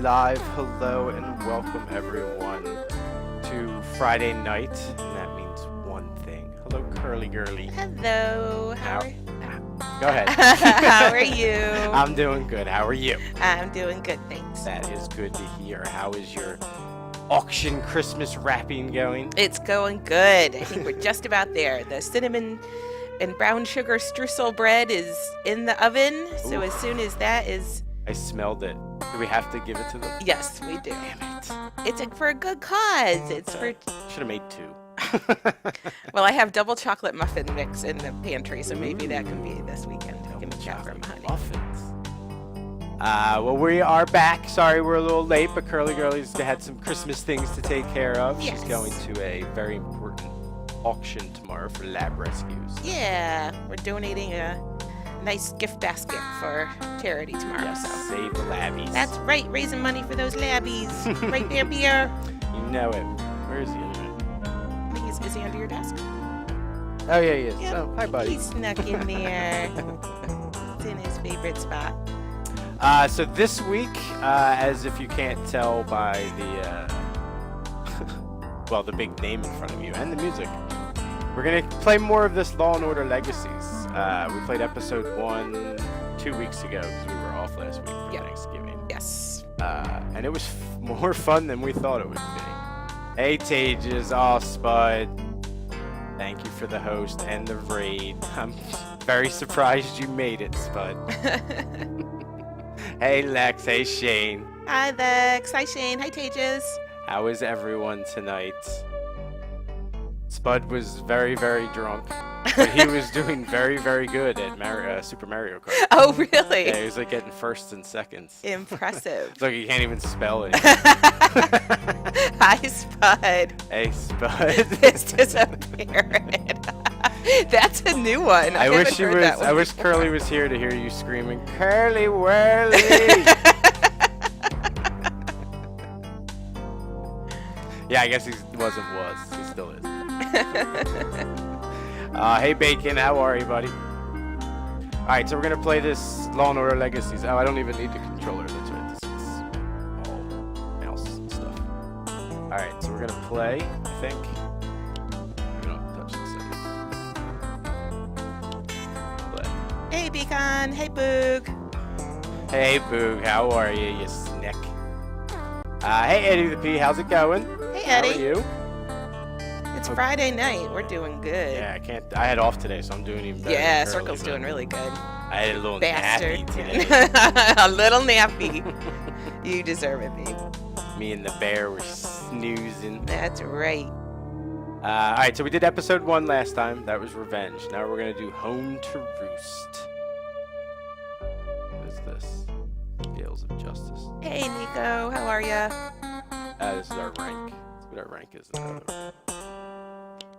live. Hello and welcome everyone to Friday night, and that means one thing. Hello, Curly Girly. Hello. Go ahead. How are you? I'm doing good. How are you? I'm doing good, thanks. That is good to hear. How is your auction Christmas wrapping going? It's going good. I think we're just about there. The cinnamon and brown sugar streusel bread is in the oven, so as soon as that is... I smelled it. Do we have to give it to them? Yes, we do. Damn it. It's for a good cause. It's for... Should have made two. Well, I have double chocolate muffin mix in the pantry, so maybe that can be this weekend. I can make that from honey. Muffins. Well, we are back. Sorry we're a little late, but Curly Girly's had some Christmas things to take care of. Yes. She's going to a very important auction tomorrow for lab rescues. Yeah, we're donating a nice gift basket for charity tomorrow. Yes, So save the labbies. that's right, raising money for those labbies. Right there, Pierre. You know it. Where is he anyway? I think is he under your desk? Oh, yeah, he is. Yep. Oh, hi, buddy. He snuck in there. It's in his favorite spot. So this week, as if you can't tell by the, well, the big name in front of you and the music, we're going to play more of this Law & Order Legacies. We played episode 1 2 weeks ago because we were off last week for Thanksgiving. Yes. And it was more fun than we thought it would be. Hey, Tages, Spud. Thank you for the host and the raid. I'm very surprised you made it, Spud. Hey, Lex. Hey, Shane. Hi, Lex. Hi, Shane. Hi, Tages. How is everyone tonight? Spud was very, very drunk, but he was doing very, very good at Super Mario Kart. Oh, really? Yeah, he was like getting firsts and seconds. Impressive. It's like he can't even spell it. Hi, Spud. Hey, Spud. This is a pyramid. That's a new one. I wish haven't heard that one I wish before. Curly was here to hear you screaming, Curly Whirly! Yeah, I guess he was. He still is. Hey, Bacon, how are you, buddy? Alright, so we're going to play this Law & Order Legacies. Oh, I don't even need the controller. That's right. This is all mouse stuff. Alright, so we're going to play, I think. We don't have to touch the settings. Play. Hey, Beacon. Hey, Boog. Hey, Boog, how are you, you snick? Hey, Eddie the P, how's it going? Hey, Eddie. How are you? It's Friday night. We're doing good. Yeah, I had off today, so I'm doing even better. Yeah, than Curly, Circle's but doing really good. I had a little Bastard. nappy today. A little nappy. You deserve it, babe. Me and the bear were snoozing. That's right. Alright, so we did episode 1 last time. That was Revenge. Now we're going to do Home to Roost. What is this? Scales of Justice. Hey, Nico. How are ya? This is our rank. That's what our rank is.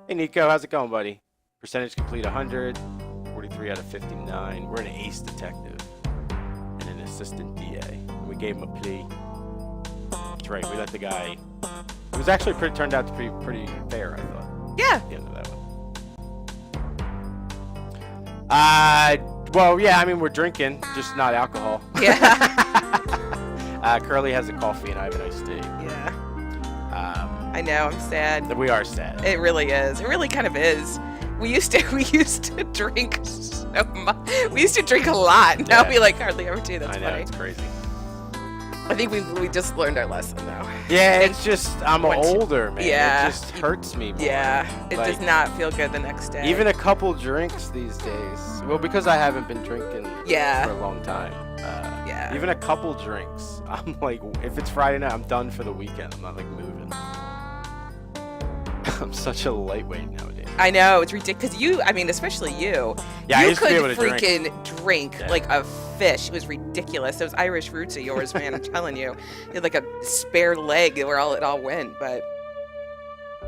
Hey, Nico. How's it going, buddy? Percentage complete 100. 43 out of 59. We're an ace detective and an assistant DA. And we gave him a plea. That's right. We let the guy... It was actually turned out to be pretty fair, I thought. Yeah. At the end of that one. Well, yeah, I mean, we're drinking, just not alcohol. Yeah. Curly has a coffee and I have an iced tea. Yeah. I know. I'm sad. We are sad. It really is. It really kind of is. We used to drink so much. We used to drink a lot. Now Yeah. we like hardly ever do. That's I know, funny. it's crazy. I think we just learned our lesson though. Yeah, it's just, I'm Once- older, man. yeah. It just hurts me more. Yeah, it Like, does not feel good the next day. Even a couple drinks these days. Well, because I haven't been drinking Yeah. for a long time. Yeah. Even a couple drinks, I'm like, if it's Friday night, I'm done for the weekend. I'm not like moving. I'm such a lightweight nowadays. I know, it's ridiculous. Especially you. Yeah, I you used to be able to could drink. freaking drink Yeah. like a fish. It was ridiculous. Those Irish roots of yours, man, I'm telling you. You had like a spare leg where it all went. But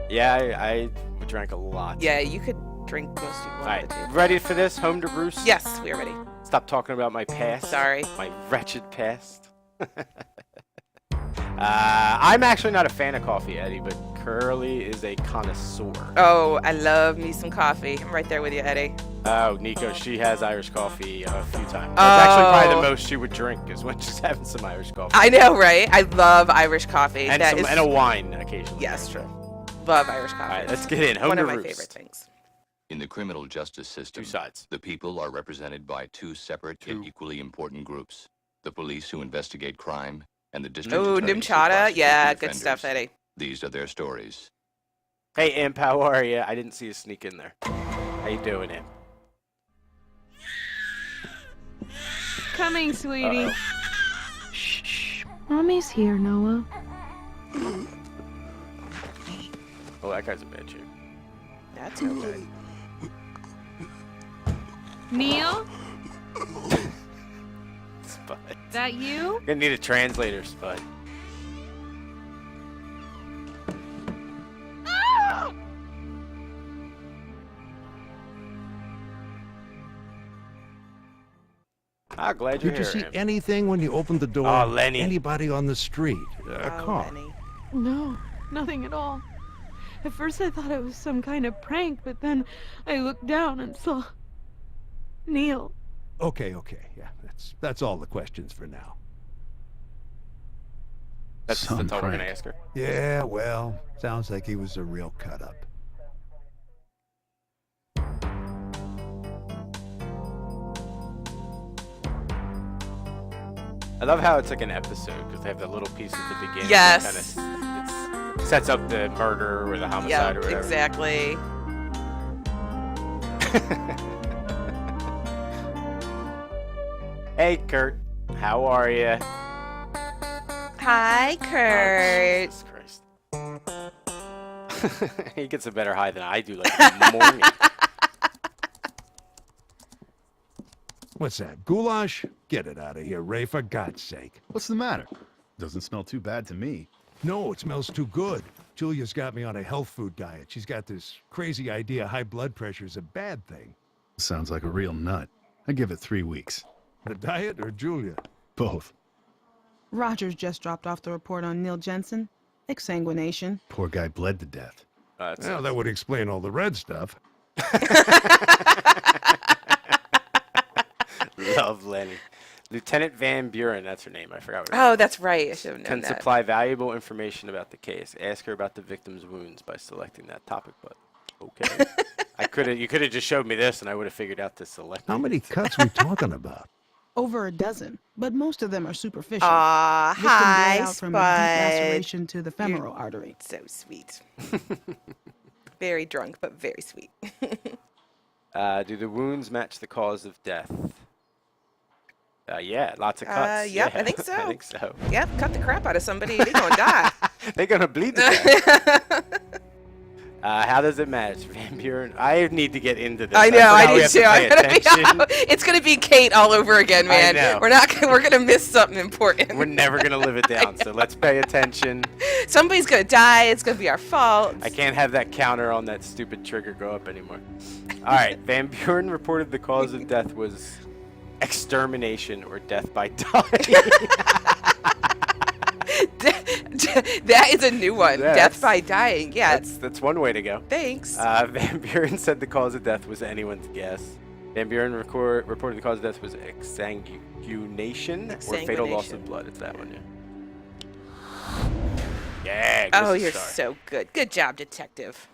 Yeah, I drank a lot. yeah, you could drink most of All right, ready for this? Home to Roost? Yes, we are ready. Stop talking about my past. Sorry. My wretched past. I'm actually not a fan of coffee, Eddie, but Curly is a connoisseur. Oh, I love me some coffee. I'm right there with you, Eddie. Oh, Nico, she has Irish coffee a few times. That's actually probably the most she would drink is when she's having some Irish coffee. I know, right? I love Irish coffee. And, and a wine occasionally. Yes, true. Love Irish coffee. All right, let's get in. Home One to of my roost. favorite things. In the criminal justice system, Two sides. the people are represented by two separate yet equally important groups. The police who investigate crime and the district Oh, attorneys who Nimchada. prosecute Yeah, the good stuff, offenders. Eddie. These are their stories. Hey, Imp, how are you? I didn't see you sneak in there. How you doing, Imp? Coming, sweetie. Uh-oh. Shh. Mommy's here, Noah. Oh, that guy's a bad shape. That's no good. Neil? Spud. That you? Gonna need a translator, Spud. Ah, glad you're Did you here, see Imp. anything when you opened the door? Oh, Lenny. Anybody on the street? A Oh, car? Lenny. No, nothing at all. At first I thought it was some kind of prank, but then I looked down and saw Neil. Okay. Yeah, that's all the questions for now. That's all we're gonna ask her. Yeah, well, sounds like he was a real cut-up. I love how it's like an episode because they have the little piece at the beginning. Yes. That kind of sets up the murder or the homicide or Yep, whatever. exactly. Hey, Kurt. How are you? Hi, Kurt. Jesus Christ. He gets a better high than I do, like in the morning. What's that, goulash? Get it out of here, Ray, for God's sake. What's the matter? Doesn't smell too bad to me. No, it smells too good. Julia's got me on a health food diet. She's got this crazy idea high blood pressure is a bad thing. Sounds like a real nut. I give it 3 weeks. The diet or Julia? Both. Rogers just dropped off the report on Neil Jensen. Exsanguination. Poor guy bled to death. Well, that would explain all the red stuff. Love Lenny. Lieutenant Van Buren, that's her name. I forgot what her Oh, that's right. I should have known can that. supply valuable information about the case. Ask her about the victim's wounds by selecting that topic, but okay. You could have just showed me this and I would have figured out to select How it. many cuts we talking about? Over a dozen, but most of them are superficial. Aw, Victim bled hi, out from a deep Spud. laceration to the femoral artery. So sweet. Very drunk, but very sweet. Do the wounds match the cause of death? Yeah, lots of cuts. Yep, Yeah, I think so. I think so. Yep, cut the crap out of somebody. They're going to die. They're gonna bleed to death. How does it match, Van Buren? I need to get into this. I know, forgot I we do have to too. pay attention. It's gonna be Kate all over again, man. know. We're gonna miss something important. We're never gonna live it down, so let's pay attention. Somebody's gonna die. It's gonna be our fault. I can't have that counter on that stupid trigger go up anymore. All right, Van Buren reported the cause of death was extermination or death by dying. That is a new one. Yeah, Death by dying. Yeah. That's one way to go. Thanks. Van Buren said the cause of death was anyone's guess. Van Buren reported the cause of death was exsanguination or fatal loss of Exsanguination. blood. It's that one, yeah. Yeah. Oh, Chris you're Star. so good. Good job, detective.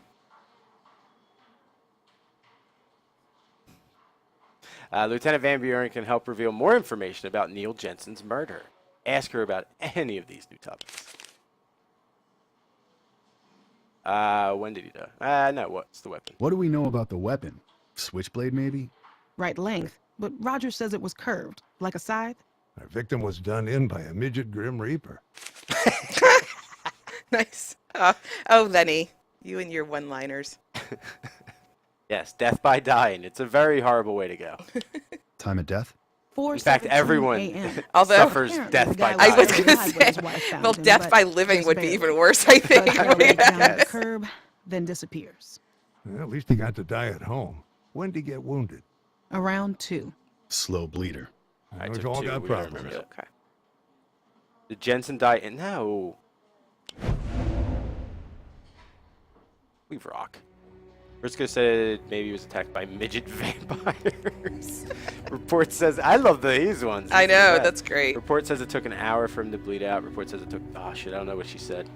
Lieutenant Van Buren can help reveal more information about Neil Jensen's murder. Ask her about any of these new topics. When did he die? No, what's the weapon? What do we know about the weapon? Switchblade, maybe? Right length, but Rogers says it was curved, like a scythe. Our victim was done in by a midget Grim Reaper. Nice. Oh, Lenny, you and your one-liners. Yes, death by dying. It's a very horrible way to go. Time of death? In fact, 4:17 everyone Although- suffers Apparently, death the by guy I dying. was was gonna alive when his say, wife found well, him, death but by living just would be barely. even worse, I think. The fella laid down Yes. the curb, then disappears. Well, at least he got to die at home. When did he get wounded? Around 2. Slow bleeder. I We've took all two. got We gotta problems. remember that. Okay. Did Jensen die in? No. We rock. Briscoe said maybe he was attacked by midget vampires. Report says, I love these ones. I These are know, the best. that's great. Report says it took an hour for him to bleed out. Report says it took, oh shit, I don't know what she said.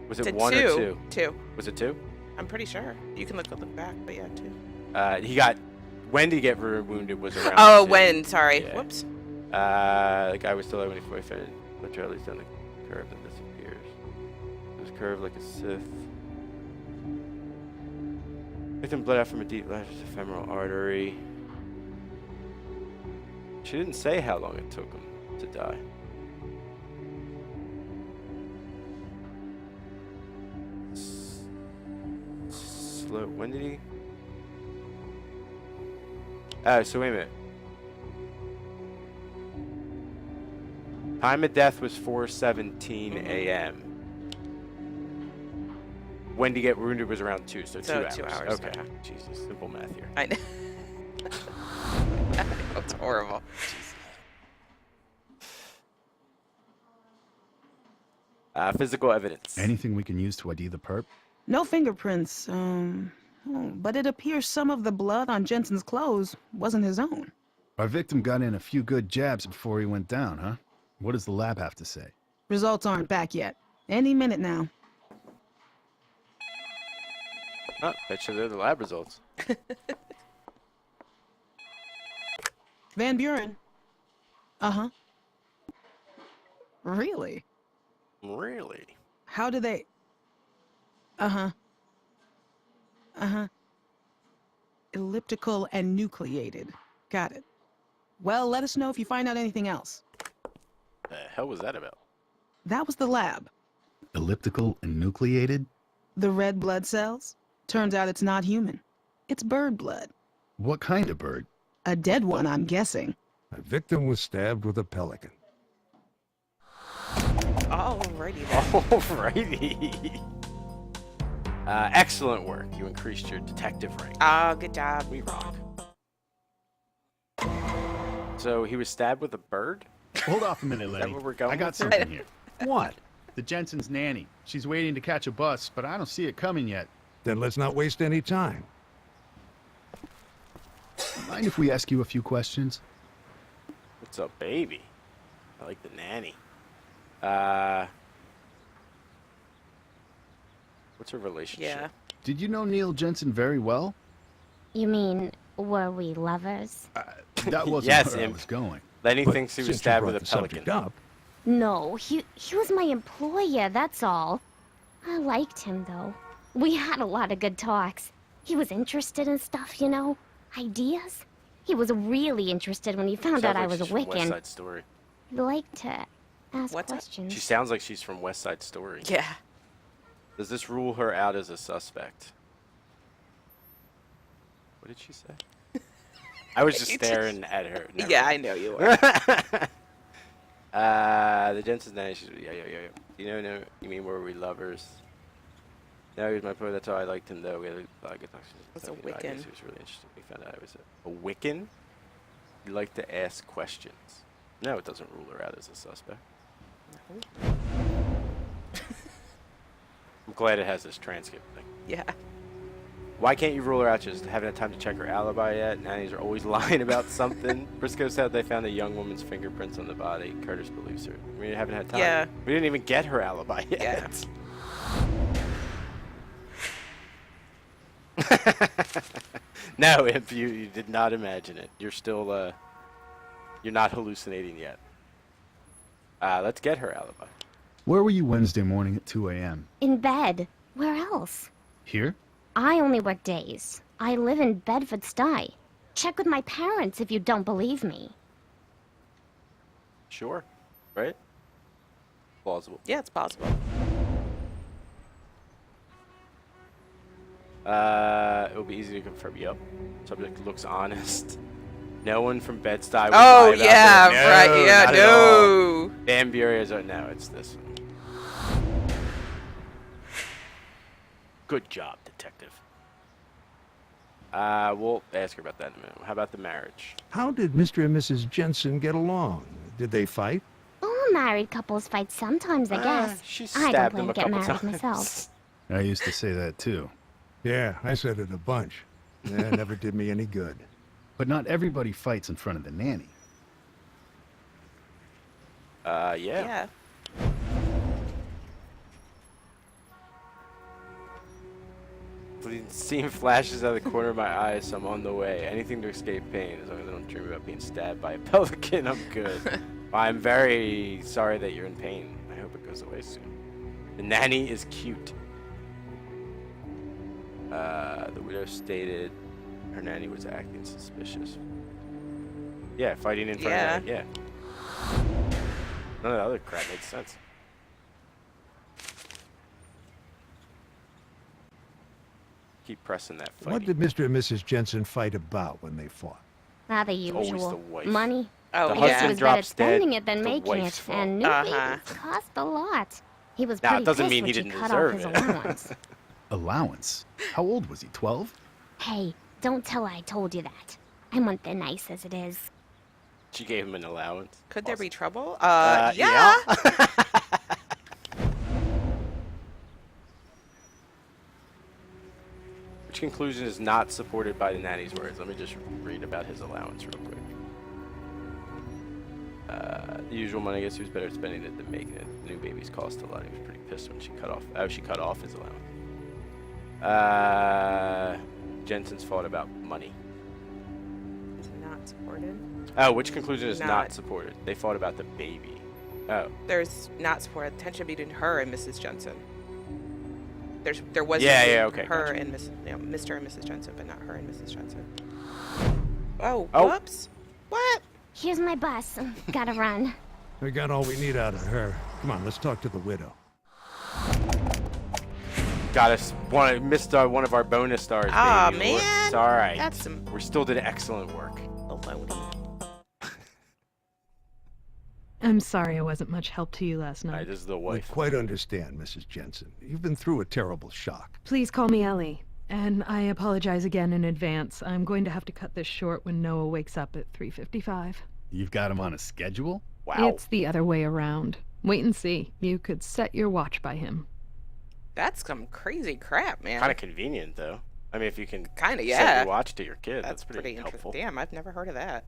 Was it It's one or two? Two. Was it two? I'm pretty sure. You can look back, but yeah, two. He got, when did he get wounded was around Oh, two. when? Sorry. Yeah. Whoops. The guy was still alive when he boyfriend literally down the curve and disappears. It was curved like a Sith. Victim bled out from a deep ephemeral artery. She didn't say how long it took him to die. Slow. When did he? So wait a minute. Time of death was 4:17 a.m. When to get wounded was around 2, so 2 hours. 2 hours. Okay. Okay. Jesus, simple math here. I know. That's horrible. Physical evidence. Anything we can use to ID the perp? No fingerprints, but it appears some of the blood on Jensen's clothes wasn't his own. Our victim got in a few good jabs before he went down, huh? What does the lab have to say? Results aren't back yet. Any minute now. Oh, bet you they're the lab results. Van Buren. Uh-huh. Really? Really? How do they... Uh-huh. Uh-huh. Elliptical and nucleated. Got it. Well, let us know if you find out anything else. The hell was that about? That was the lab. Elliptical and nucleated? The red blood cells? Turns out it's not human. It's bird blood. What kind of bird? A dead one, I'm guessing. A victim was stabbed with a pelican. Alrighty then. Alrighty. Excellent work. You increased your detective rank. Oh, good job. We rock. So he was stabbed with a bird? Hold off a minute, Is that Lenny. where we're going I got with this? something here. What? The Jensen's nanny. She's waiting to catch a bus, but I don't see it coming yet. Then let's not waste any time. Mind if we ask you a few questions? What's up, baby? I like the nanny. What's her relationship? Yeah. Did you know Neil Jensen very well? You mean, were we lovers? That wasn't Yes, where I Imp. was going. Lenny But thinks he was since you stabbed brought with a the subject pelican. up, No, he was my employer, that's all. I liked him, though. We had a lot of good talks. He was interested in stuff, you know? Ideas. He was really interested when he found out Sounds I like was a she's from West Wiccan. Side Story. He liked to ask What's that? questions. She sounds like she's from West Side Story. Yeah. Does this rule her out as a suspect? What did she say? I was just You just- staring at her. Never Yeah, I mind. know you were. The Jensen's nanny. She's, yeah. You know, no, you mean were we lovers? No, he was my boy. That's how I liked him, though. We had a lot of good talks. Was a I guess Wiccan. he was really interesting. We found out I was a Wiccan. He liked to ask questions. No, it doesn't rule her out as a suspect. I'm glad it has this transcript thing. Yeah. Why can't you rule her out? Just haven't had time to check her alibi yet. Nannies are always lying about something. Briscoe said they found a young woman's fingerprints on the body. Curtis believes her. We haven't had time. Yeah. We didn't even get her alibi yet. Yeah. No, if you did not imagine it. You're still, you're not hallucinating yet. Let's get her alibi. Where were you Wednesday morning at 2 a.m.? In bed. Where else? Here? I only work days. I live in Bedford-Stuy. Check with my parents if you don't believe me. Sure. Right? Plausible. Yeah, it's possible. It'll be easy to confirm. Yep. Subject looks honest. No one from Bed-Stuy would Oh, lie about yeah, that. right. No, Yeah, not at all. no. Damn Buria's no, it's this one. Good job, detective. We'll ask her about that in a minute. How about the marriage? how did Mr. and Mrs. Jensen get along? Did they fight? All married couples fight sometimes, I guess. She I don't stabbed plan him to a get couple married times. myself. I used to say that too. Yeah, I said it a bunch. It never did me any good. But not everybody fights in front of the nanny. Yeah. Yeah. Seeing flashes out of the corner of my eyes, so I'm on the way. Anything to escape pain, as long as I don't dream about being stabbed by a pelican, I'm good. I'm very sorry that you're in pain. I hope it goes away soon. The nanny is cute. The widow stated her nanny was acting suspicious. Yeah, fighting in front of her. Yeah. None of the other crap makes sense. Keep pressing that fight. What did Mr. and Mrs. Jensen fight about when they fought? Ah, the It's always usual. the wife. Money. Oh, The I guess husband it was better drops dead, spending it than the making wife's it, fault. and new babies cost a lot. He was Now, pretty it doesn't pissed mean when he she didn't cut off deserve his it. allowance. Allowance? How old was he, 12? Hey, don't tell her I told you that. I want the nice as it is. She gave him an allowance. Could there be trouble? Yeah. Yeah. Which conclusion is not supported by the nanny's words? Let me just read about his allowance real quick. The usual money, I guess he was better spending it than making it. The new babies cost a lot. He was pretty pissed when she cut off. Oh, she cut off his allowance. Jensen's fought about money. It's not supported. Oh, which conclusion is not Not. supported? They fought about the baby. Oh, There's not supported tension between her and Mrs. Jensen. There was Yeah, between yeah, okay, her gotcha. and Mr. and Mrs. Jensen, but not her and Mrs. Jensen. Oh, Oh. whoops. What? Here's my bus. Gotta run. We got all we need out of her. Come on, let's talk to the widow. got us. Missed one of our bonus stars. Aw, baby. man. It's all right. That's some We still did excellent work. baloney. I'm sorry I wasn't much help to you last All right, night. this is the We wife. quite understand, Mrs. Jensen. You've been through a terrible shock. Please call me Ellie. And I apologize again in advance. I'm going to have to cut this short when Noah wakes up at 3:55. You've got him on a schedule? Wow. It's the other way around. Wait and see. You could set your watch by him. That's some crazy crap, man. Kind of convenient, though. I mean, if you can Kinda, set yeah. your watch to your kid, That's pretty helpful. interesting. Damn, I've never heard of that.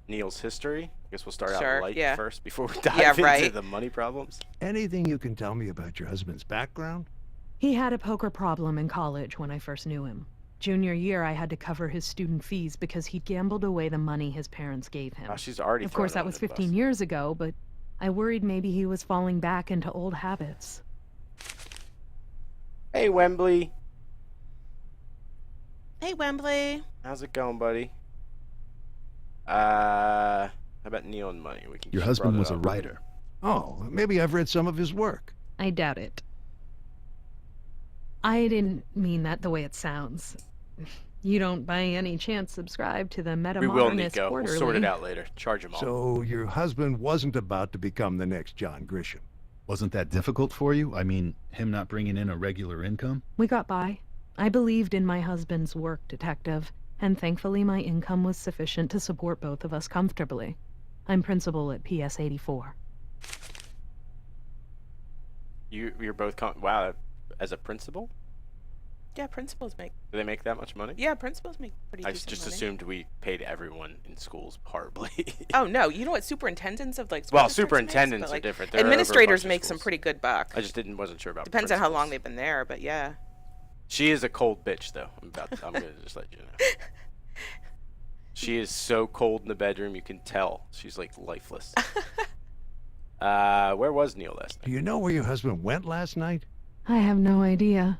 Neil's history. I guess we'll start Sure, out light yeah. first before we dive Yeah, into right. the money problems. Anything you can tell me about your husband's background? He had a poker problem in college when I first knew him. Junior year, I had to cover his student fees because he'd gambled away the money his parents gave him. Oh, she's already. Of course, thrown that him was under the bus. 15 years ago, but I worried maybe he was falling back into old habits. Hey, Wembley. Hey, Wembley. How's it going, buddy? How about Neil and money? We can. Your she husband brought it was a up. writer. Oh, maybe I've read some of his work. I doubt it. I didn't mean that the way it sounds. You don't by any chance subscribe to the We will, Metamodernist Nico. We'll Quarterly. sort it out later. Charge him all. So your husband wasn't about to become the next John Grisham. Wasn't that difficult for you? I mean, him not bringing in a regular income? We got by. I believed in my husband's work, detective, and thankfully my income was sufficient to support both of us comfortably. I'm principal at PS 84. You're both. Wow. As a principal, Yeah, principals make. do they make that much money? Yeah, principals make pretty I decent just money. assumed we paid everyone in schools horribly. Oh no, you know what superintendents of like school Well, districts superintendents makes, but, are like, different. They're over a administrators bunch of make some schools. pretty good bucks. I just wasn't sure about. Depends on how long principals. they've been there, but yeah. She is a cold bitch, though. I'm gonna just let you know. She is so cold in the bedroom, you can tell. She's like lifeless. Where was Neil last Do night? you know where your husband went last night? I have no idea.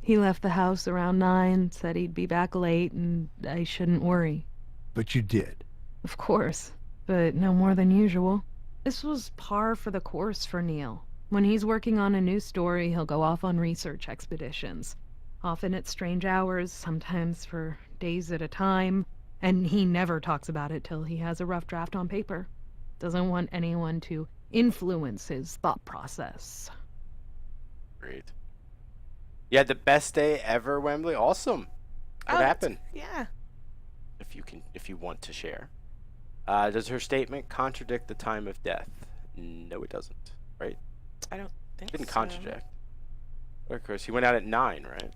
He left the house around 9, said he'd be back late, and I shouldn't worry. But you did. Of course, but no more than usual. This was par for the course for Neil. When he's working on a new story, he'll go off on research expeditions. Often at strange hours, sometimes for days at a time, and he never talks about it till he has a rough draft on paper. Doesn't want anyone to influence his thought process. Great. You had the best day ever, Wembley. Awesome. What happened? Yeah. If you want to share. Does her statement contradict the time of death? No, it doesn't. Right? I don't think Didn't so. contradict. Of course, he went out at 9, right?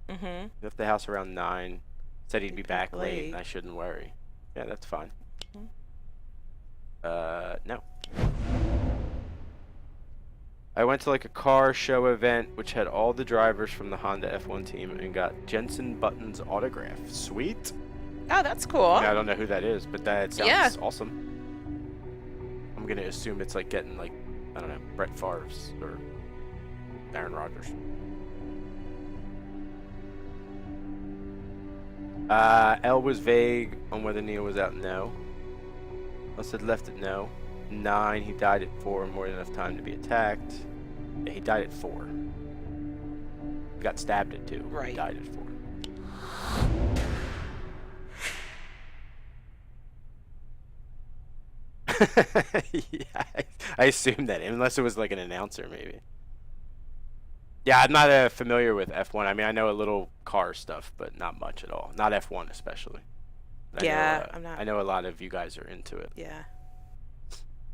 Mm-hmm. He left the house around 9. Said he'd be back late, and late. I shouldn't worry. Yeah, that's fine. Mhm. No. I went to like a car show event which had all the drivers from the Honda F1 team and got Jensen Button's autograph. Sweet. Oh, that's cool. I don't know who that is, but that sounds Yeah. awesome. I'm gonna assume it's like getting like, I don't know, Brett Favre's or Aaron Rodgers. L was vague on whether Neil was out. No. I said left at no. 9, he died at 4, more than enough time to be attacked. Yeah, he died at 4. He got stabbed at 2. He Right. died at 4. Yeah, I assumed that, unless it was like an announcer, maybe. Yeah, I'm not familiar with F1. I mean, I know a little car stuff, but not much at all. Not F1 especially. But Yeah, I know, I'm not. I know a lot of you guys are into it. Yeah.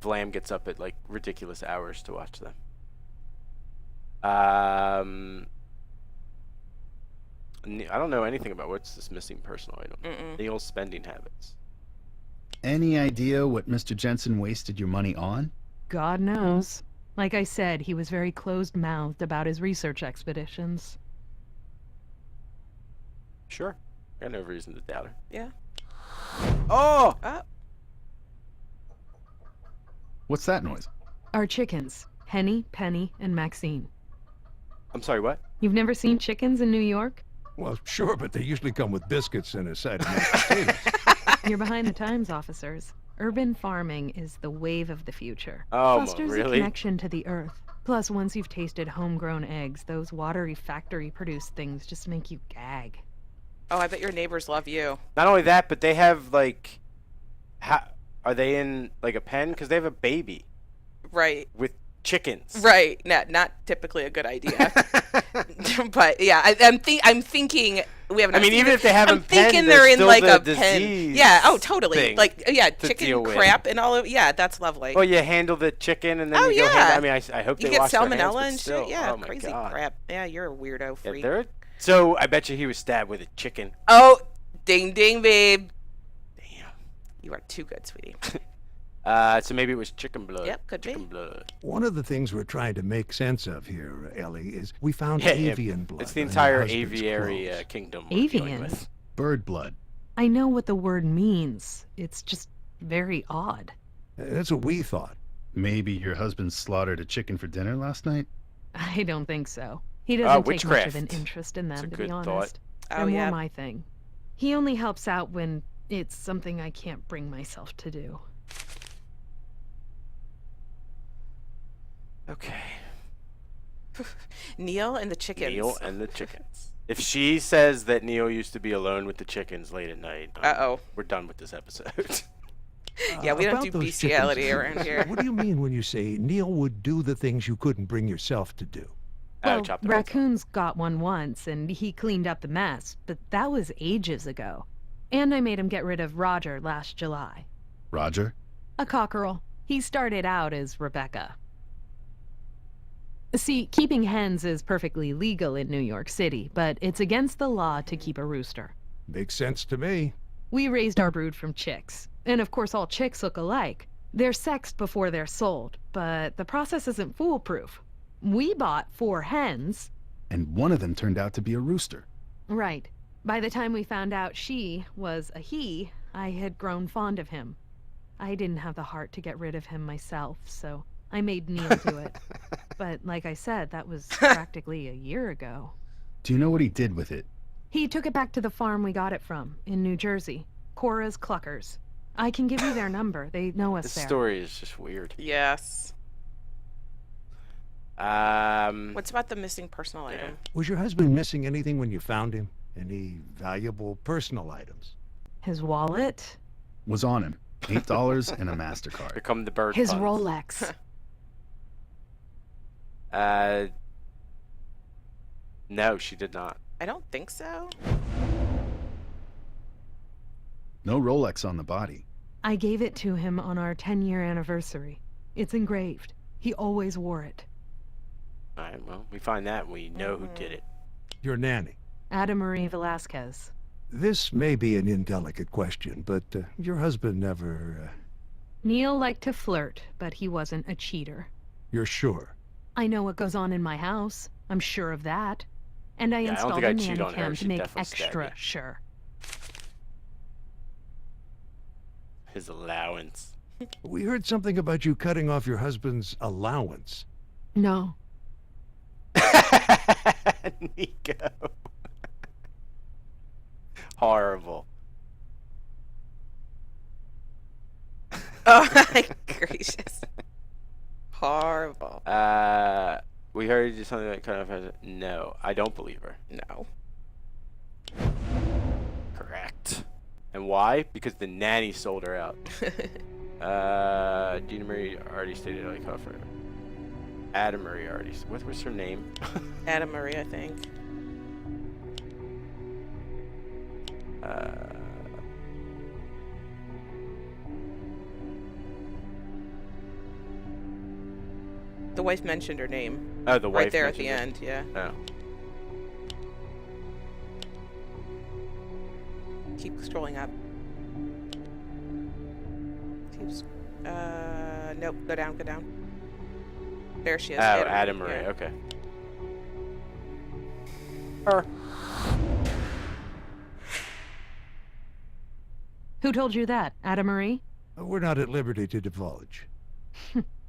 Vlam gets up at like ridiculous hours to watch them. I don't know anything about what's this missing personal item. Mm-mm. Neil's spending habits. Any idea what Mr. Jensen wasted your money on? God knows. Like I said, he was very closed-mouthed about his research expeditions. Sure. Got no reason to doubt her. Yeah. Oh! What's that noise? Our chickens, Henny, Penny, and Maxine. I'm sorry, what? You've never seen chickens in New York? Well, sure, but they usually come with biscuits and a side of mashed potatoes. You're behind the times, officers. Urban farming is the wave of the future. Oh, Fosters a really? connection to the earth. Plus, once you've tasted homegrown eggs, those watery factory-produced things just make you gag. Oh, I bet your neighbors love you. Not only that, but they have like, are they in like a pen? Because they have a baby Right. with chickens. Right. Not typically a good idea. But yeah, I'm thinking we haven't. I mean, seen even it. if they haven't I'm thinking penned, they're there's in still like the a pen. disease Yeah. Oh, totally. thing Like yeah, to chicken deal with. crap and all of. Yeah, that's lovely. Well, you handle the chicken and then Oh, you go. yeah. I mean, I hope You they get wash their hands, salmonella but and still, shit. Yeah, oh my crazy God. crap. Yeah, you're a weirdo Yeah, freak. so I bet you he was stabbed with a chicken. Oh, ding ding, babe. Damn. You are too good, sweetie. So maybe it was chicken blood. Yep, could be. chicken blood. One of the things we're trying to make sense of here, Ellie, is we found Yeah, avian blood. It's the on your entire husband's aviary clothes. kingdom we're dealing Avian? with. Bird blood. I know what the word means. It's just very odd. That's what we thought. Maybe your husband slaughtered a chicken for dinner last night? I don't think so. He doesn't take much of witchcraft. an interest in It's them, a to be good thought. honest. Oh They're yeah. more my thing. He only helps out when it's something I can't bring myself to do. Okay. Neil and the chickens. Neil and the chickens. If she says that Neil used to be alone with the chickens late at night, Uh-oh. we're done with this episode. Yeah, we don't About do those bestiality chickens, around here. What do you mean when you say Neil would do the things you couldn't bring yourself to do? Well, Chop the heads off. raccoons got one once, and he cleaned up the mess, but that was ages ago. And I made him get rid of Roger last July. Roger? A cockerel. He started out as Rebecca. See, keeping hens is perfectly legal in New York City, but it's against the law to keep a rooster. Makes sense to me. We raised our brood from chicks. And of course, all chicks look alike. They're sexed before they're sold, but the process isn't foolproof. We bought 4 hens. And one of them turned out to be a rooster. Right. By the time we found out she was a he, I had grown fond of him. I didn't have the heart to get rid of him myself, so I made Neil do it. But like I said, that was practically a year ago. Do you know what he did with it? He took it back to the farm we got it from, in New Jersey. Cora's Cluckers. I can give you their number. They know us This there. story is just weird. Yes. Um, What's about the missing personal Yeah. item? Was your husband missing anything when you found him? Any valuable personal items? His wallet? Was on him. $8 and a here MasterCard. come the bird His puns. Rolex. No, she did not. I don't think so. No Rolex on the body. I gave it to him on our 10-year anniversary. It's engraved. He always wore it. All right, well, we find that and we know who did it. Your nanny. Ada Marie Velasquez. This may be an indelicate question, but your husband never... Neil liked to flirt, but he wasn't a cheater. You're sure? I know what goes on in my house. I'm sure of that. And I Yeah, I don't installed think a I'd cheat nanny on her. cam to She'd make definitely stab extra me. sure. His allowance. We heard something about you cutting off your husband's allowance. No. Nico. Horrible. Oh my gracious. Horrible. We heard you did something like cut off her. No, I don't believe her. No. Correct. And why? Because the nanny sold her out. Gina Marie already stated I cut off her. Ada Marie already. What was her name? Ada Marie, I think. The wife mentioned her name. Oh, the wife. Right there at the mentioned end, yeah. it. Keep scrolling up. Keeps. Nope. Go down. Go down. There she is. Oh, Ada Ada Marie, Marie. yeah. Okay. Her. Who told you that? Ada Marie? We're not at liberty to divulge.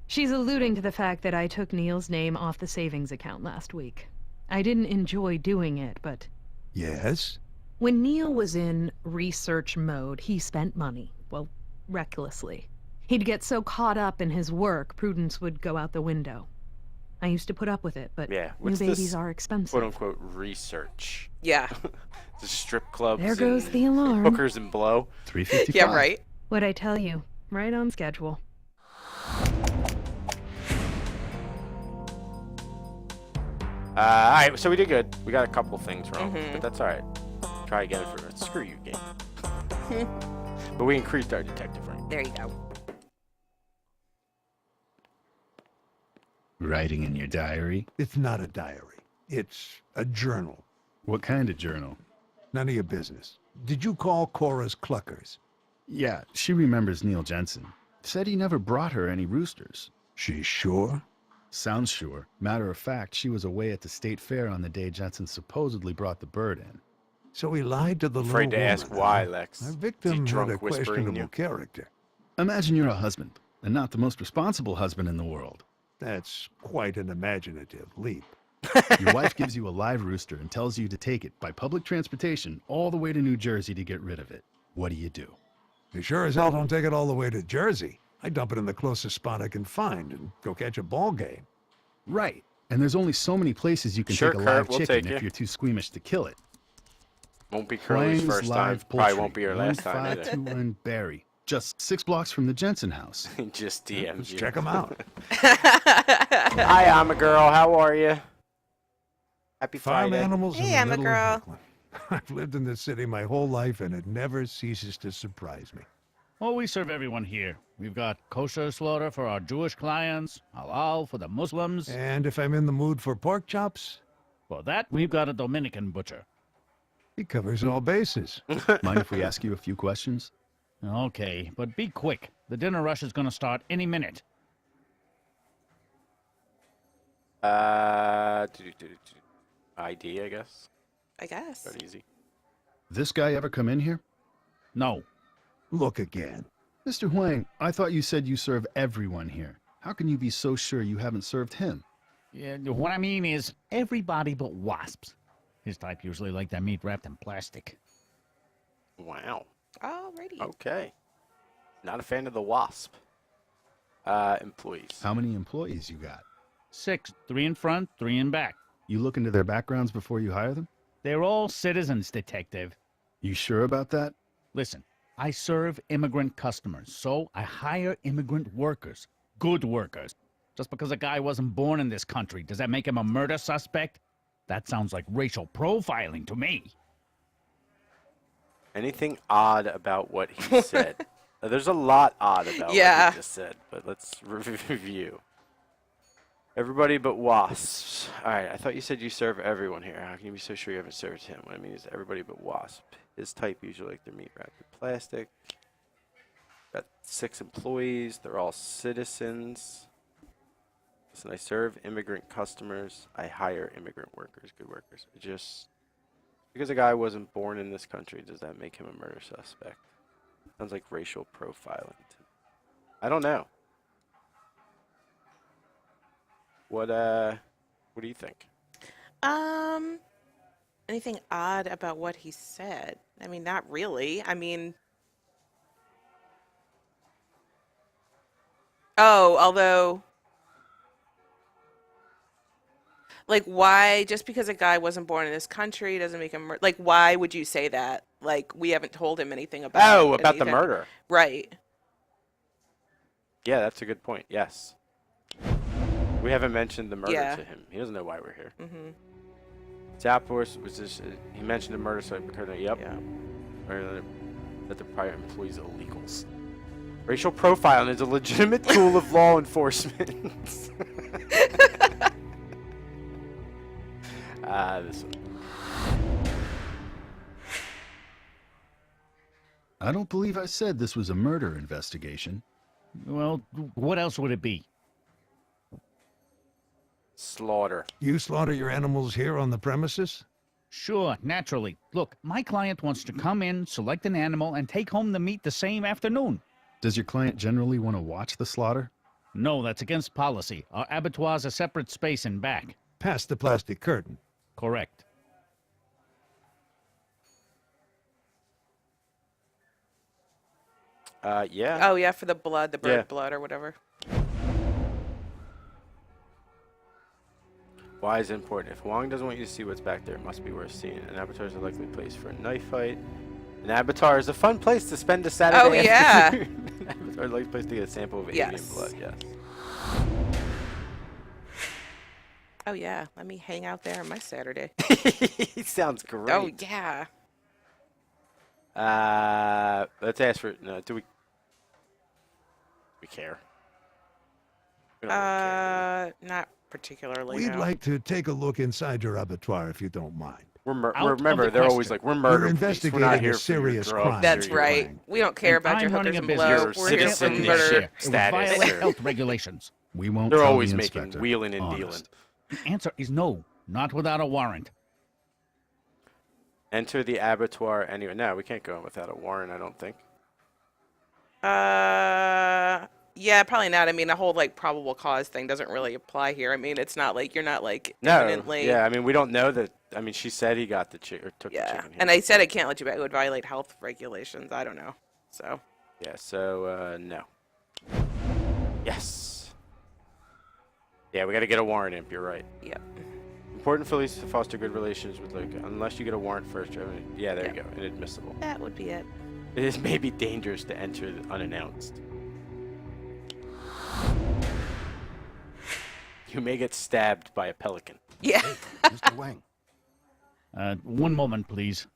She's alluding to the fact that I took Neil's name off the savings account last week. I didn't enjoy doing it, but Yes? when Neil was in research mode, he spent money. Well, recklessly. He'd get so caught up in his work, prudence would go out the window. I used to put up with it, but Yeah. new What's babies this are expensive. quote unquote research? Yeah. The strip clubs. There goes and the alarm. hookers and blow. 355. Yeah, right. What'd I tell you? Right on schedule. Alright, so we did good. We got a couple things wrong, Mhm. but that's alright. Try again for it. Screw you, game. But we increased our detective rank. There you go. Writing in your diary? It's not a diary. It's a journal. What kind of journal? None of your business. Did you call Cora's Cluckers? Yeah, she remembers Neil Jensen. Said he never brought her any roosters. She's sure? Sounds sure. Matter of fact, she was away at the state fair on the day Jensen supposedly brought the bird in. So he lied to the Afraid little to ask woman, why, huh? Lex. Our Is he victim drunk had a whispering questionable you? character. Imagine you're a husband, and not the most responsible husband in the world. That's quite an imaginative leap. Your wife gives you a live rooster and tells you to take it by public transportation all the way to New Jersey to get rid of it. What do? You sure as hell don't take it all the way to Jersey. I dump it in the closest spot I can find and go catch a ball game. Right. And there's only so many places you can Sure, take a Kurt, live we'll chicken take if you. you're too squeamish to kill it. Won't be Curly's Huang's first time. Live Probably Poultry, won't be her last time either. 152 Barry. Just 6 blocks from the Jensen house. He just DM'd Let's you. check them out. Hi, I'm a girl. How are you? Happy Farm Friday. animals in Hey, the I'm a middle girl. of Brooklyn. I've lived in this city my whole life, and it never ceases to surprise me. Well, we serve everyone here. We've got kosher slaughter for our Jewish clients, halal for the Muslims. And if I'm in the mood for pork chops, For that, we've got a Dominican butcher. he covers all bases. Mind if we ask you a few questions? Okay, but be quick. The dinner rush is gonna start any minute. ID, I guess. I guess. Pretty easy. This guy ever come in here? No. Look again. Mr. Huang, I thought you said you serve everyone here. How can you be so sure you haven't served him? Yeah, what I mean is everybody but wasps. His type usually like their meat wrapped in plastic. Wow. Alrighty. Okay. Not a fan of the wasp. Employees. How many employees you got? 6, 3 in front, 3 in back. You look into their backgrounds before you hire them? They're all citizens, detective. You sure about that? Listen, I serve immigrant customers, so I hire immigrant workers. Good workers. Just because a guy wasn't born in this country, does that make him a murder suspect? That sounds like racial profiling to me. Anything odd about what he said? There's a lot odd about what Yeah. he just said, but let's review. Everybody but Wasp. Alright, I thought you said you serve everyone here. How can you be so sure you haven't served him? What I mean is everybody but Wasp. His type usually like their meat wrapped in plastic. Got 6 employees. They're all citizens. Listen, I serve immigrant customers. I hire immigrant workers, good workers. Just because a guy wasn't born in this country, does that make him a murder suspect? Sounds like racial profiling. I don't know. What do you think? Anything odd about what he said? I mean, not really. I mean, although, like, why, just because a guy wasn't born in this country doesn't make him, like, why would you say that? Like, we haven't told him anything about about the anything. murder. Right. Yeah, that's a good point. Yes. We haven't mentioned the murder Yeah. to him. He doesn't know why we're here. Mm-hmm. Zapdos was just, he mentioned the murder, so I heard that, yep. Yeah. Or that the prior employees are illegals. Racial profiling is a legitimate tool of law enforcement. This one. I don't believe I said this was a murder investigation. Well, what else would it be? Slaughter. You slaughter your animals here on the premises? Sure, naturally. Look, my client wants to come in, select an animal, and take home the meat the same afternoon. Does your client generally want to watch the slaughter? No, that's against policy. Our abattoir's a separate space in back. Past the plastic curtain. Correct. Yeah. Oh, yeah, for the blood, the bird Yeah. blood or whatever. Why is it important? If Wong doesn't want you to see what's back there, it must be worth seeing. An abattoir is a likely place for a knife fight. An abattoir is a fun place to spend a Saturday Oh, yeah. afternoon. An abattoir is a likely place to get a sample of avian Yes. blood, yes. Oh, yeah, let me hang out there on my Saturday. He sounds great. Oh, yeah. Let's ask for, no, do we care? We don't really care, do Not particularly, We'd no. like to take a look inside your abattoir if you don't mind. we? Out of Remember, the they're always question. like, we're murder We're police. We're not investigating here a for your serious drugs crime. or That's your right. wine. We don't care And about your I'm running hookers a and business. blow. Your We're here for citizen murder. shit. It would Status violate or- health regulations. We won't They're tell always the making inspector. wheeling and dealing. Honest. The answer is no, not without a warrant. Enter the abattoir anyway. No, we can't go in without a warrant, I don't think. Yeah, probably not. I mean, the whole like probable cause thing doesn't really apply here. I mean, it's not like you're not like No, imminently. yeah, I mean, we don't know that. I mean, she said he got the chick or took the Yeah, chicken. and I said I can't let you back. It would violate health regulations. I don't know. So Yeah, so, no. Yes. Yeah, we gotta get a warrant, Imp, you're right. yeah. Important for police to foster good relations with, like, unless you get a warrant first. Yeah, there you go. Inadmissible. That would be it. It is maybe dangerous to enter unannounced. You may get stabbed by a pelican. Yeah. Mr. Wang. One moment, please.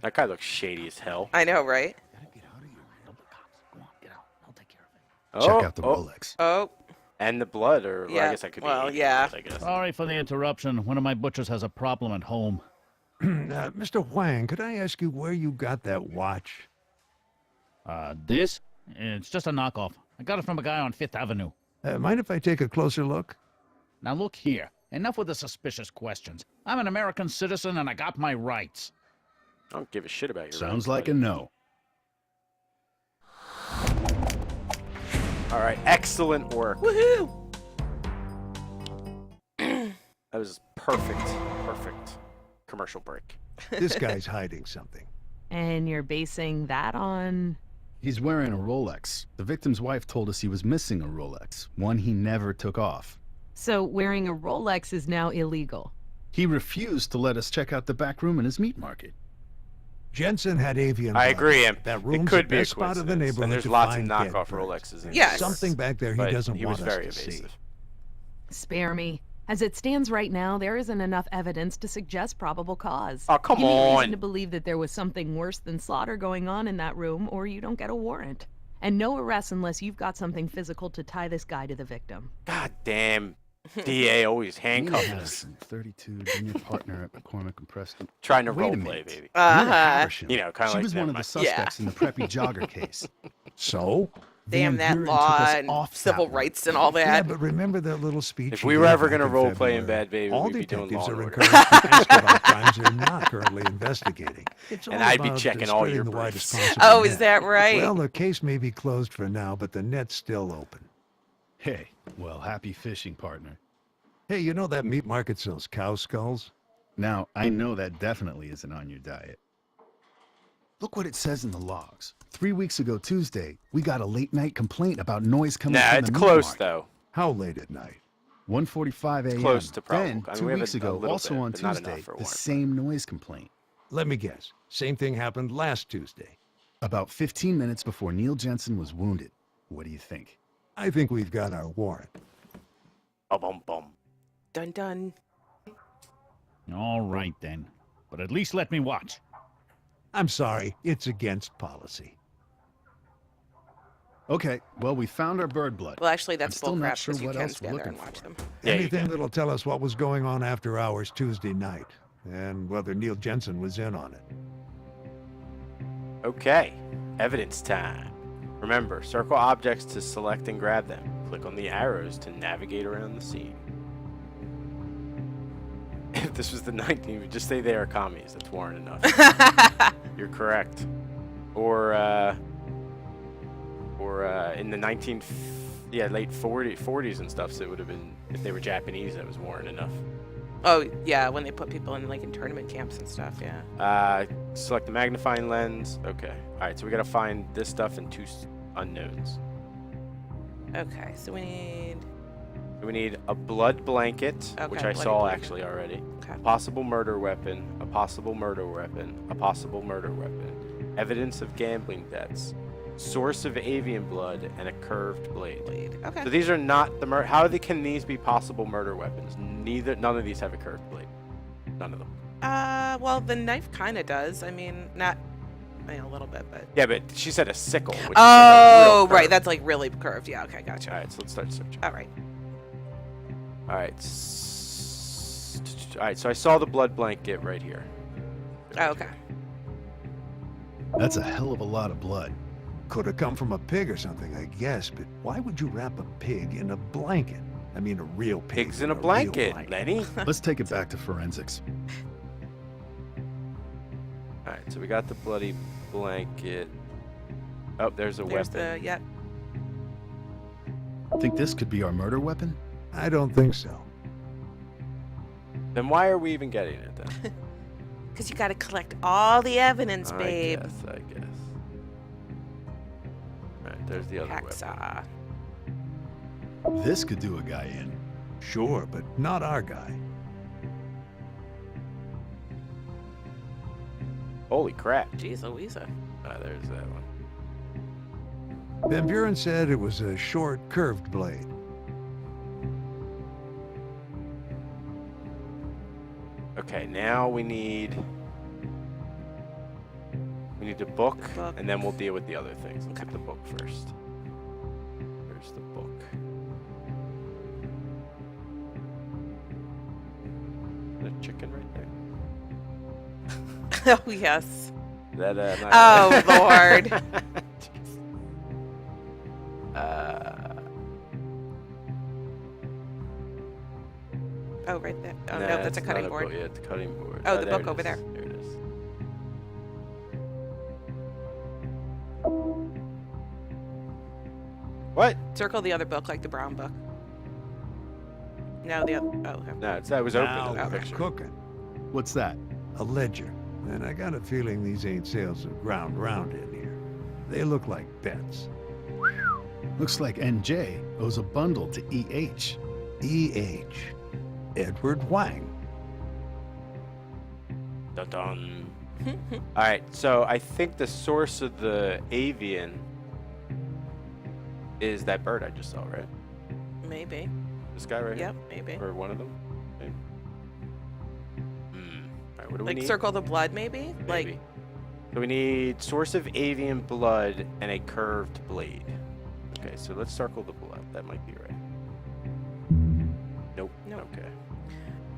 That guy looks shady as hell. I know, right? Go on, get out. I'll take care of it. Oh, Check out the Rolex. Oh, and the blood, or well, I Yeah, guess that could well, be. yeah. I guess. Sorry for the interruption. One of my butchers has a problem at home. Mr. Huang, could I ask you where you got that watch? This? It's just a knockoff. I got it from a guy on Fifth Avenue. Mind if I take a closer look? Now look here. Enough with the suspicious questions. I'm an American citizen and I got my rights. I don't give a shit about your Sounds rights, like a buddy. no. All right, excellent work. woohoo! That was perfect. Perfect. Commercial break. This guy's hiding something. And you're basing that on... He's wearing a Rolex. The victim's wife told us he was missing a Rolex, one he never took off. So wearing a Rolex is now illegal. He refused to let us check out the back room in his meat market. Jensen had avian I blood. agree, Imp. That It room's could the be a best spot of the coincidence. neighborhood And there's to lots of find dead knockoff birds. Rolexes in Yes. here. Something back there he But doesn't he want was us very to see. evasive. Spare me. As it stands right now, there isn't enough evidence to suggest probable cause. Oh, come Give me a on. reason to believe that there was something worse than slaughter going on in that room, or you don't get a warrant. And no arrests unless you've got something physical to tie this guy to the victim. God damn. DA always Nina handcuffing us. Harrison, 32, junior partner at McCormick and Preston. Trying to Wait a roleplay, minute. baby. Nina Harrison. You know, kind of She like was one of the suspects in the preppy jogger case. So? Damn Van that Buren took law us and off that civil one. rights and all Yeah, that. but remember that little speech If he we were gave ever back going to in roleplay in February? Bad Baby, All we'd be doing detectives Law and are Order. encouraged to ask about crimes they're not currently investigating. It's all And I'd be about checking all spreading your the widest briefs. possible Oh, is net. that right? Well, the case may be closed for now, but the net's still open. Hey, well, happy fishing, partner. Hey, you know that meat market sells cow skulls? Now, I know that definitely isn't on your diet. Look what it says in the logs. 3 weeks ago Tuesday, we got a late-night complaint about noise coming Nah, from it's the meat close, market. though. How late at night? 1:45 a.m. Close to probable. Then, I mean, 2 we have weeks a ago, little also bit, on but not enough Tuesday, for the Warren. same noise complaint. Let me guess. Same thing happened last Tuesday. About 15 minutes before Neil Jensen was wounded. What do you think? I think we've got our warrant. Bum. Dun dun. All right, then. But at least let me watch. I'm sorry, it's against policy. Okay, well, we found our bird blood. Well, actually, I'm that's still bull not crap sure because you what can else we're stand there looking and watch for. them. Yeah, you Anything can. that'll tell us what was going on after hours Tuesday night, and whether Neil Jensen was in on it. Okay. Evidence time. Remember, circle objects to select and grab them. Click on the arrows to navigate around the scene. If this was the 19th, just say they are commies. That's warrant enough. You're correct. Or in the late 40s and stuff, so it would have been, if they were Japanese, that was warrant enough. Oh, yeah, when they put people in, like, in tournament camps and stuff, yeah. Select the magnifying lens. Okay. All right, so we got to find this stuff and two unknowns. Okay, so we need a blood blanket, which Okay, I bloody saw blanket. actually already. Okay. A possible murder weapon, a possible murder weapon, a possible murder weapon, evidence of gambling debts, source of avian blood, and a curved blade. Okay. So these are not the murder. Can these be possible murder weapons? None of these have a curved blade. None of them. Well, the knife kind of does. I mean, not, a little bit, but. Yeah, but she said a sickle. Which is like a Oh, real right. curve. That's like really curved. Yeah. Okay. Gotcha. All right, so let's start searching. All right. All right. All right, so I saw the blood blanket right here. Oh, okay. That's a hell of a lot of blood. Could have come from a pig or something, I guess, but why would you wrap a pig in a blanket? I mean, a real pig. Pigs in a real blanket, Lenny. Let's take it back to forensics. All right, so we got the bloody blanket. Oh, there's a There's weapon. the, yep. Think this could be our murder weapon? I don't think so. Then why are we even getting it then? Because you got to collect all the evidence, babe. I guess. All right, there's the other weapon. Hacksaw. This could do a guy in. Sure, but not our guy. Holy crap. Jeez Louisa. There's that one. Van Buren said it was a short, curved blade. Okay, now we need the book, book. and then we'll deal with the other things. Let's get the book first. Where's the book? The chicken right there. Oh, yes. That, Oh, Lord. Jeez. Oh, right there. Oh, no, nah, that's a it's cutting not board. book. Yeah, it's a cutting board. Oh, the there book it over is. there. There it is. What? Circle the other book, like the brown book. No, the other. Oh, okay. No, that was open Now in the we're picture. cooking. What's that? A ledger. And I got a feeling these ain't sales of ground round in here. They look like bets. Looks like NJ owes a bundle to EH. E.H. Edward Wang. Dun dun. All right, so I think the source of the avian is that bird I just saw, right? Maybe. This guy right Yep, maybe. here? Or one of them? Maybe. All right, what do we Like need? circle the blood, maybe? Like, Maybe. So we need source of avian blood and a curved blade. Okay, so let's circle the blood. That might be right. Nope. Nope. Okay.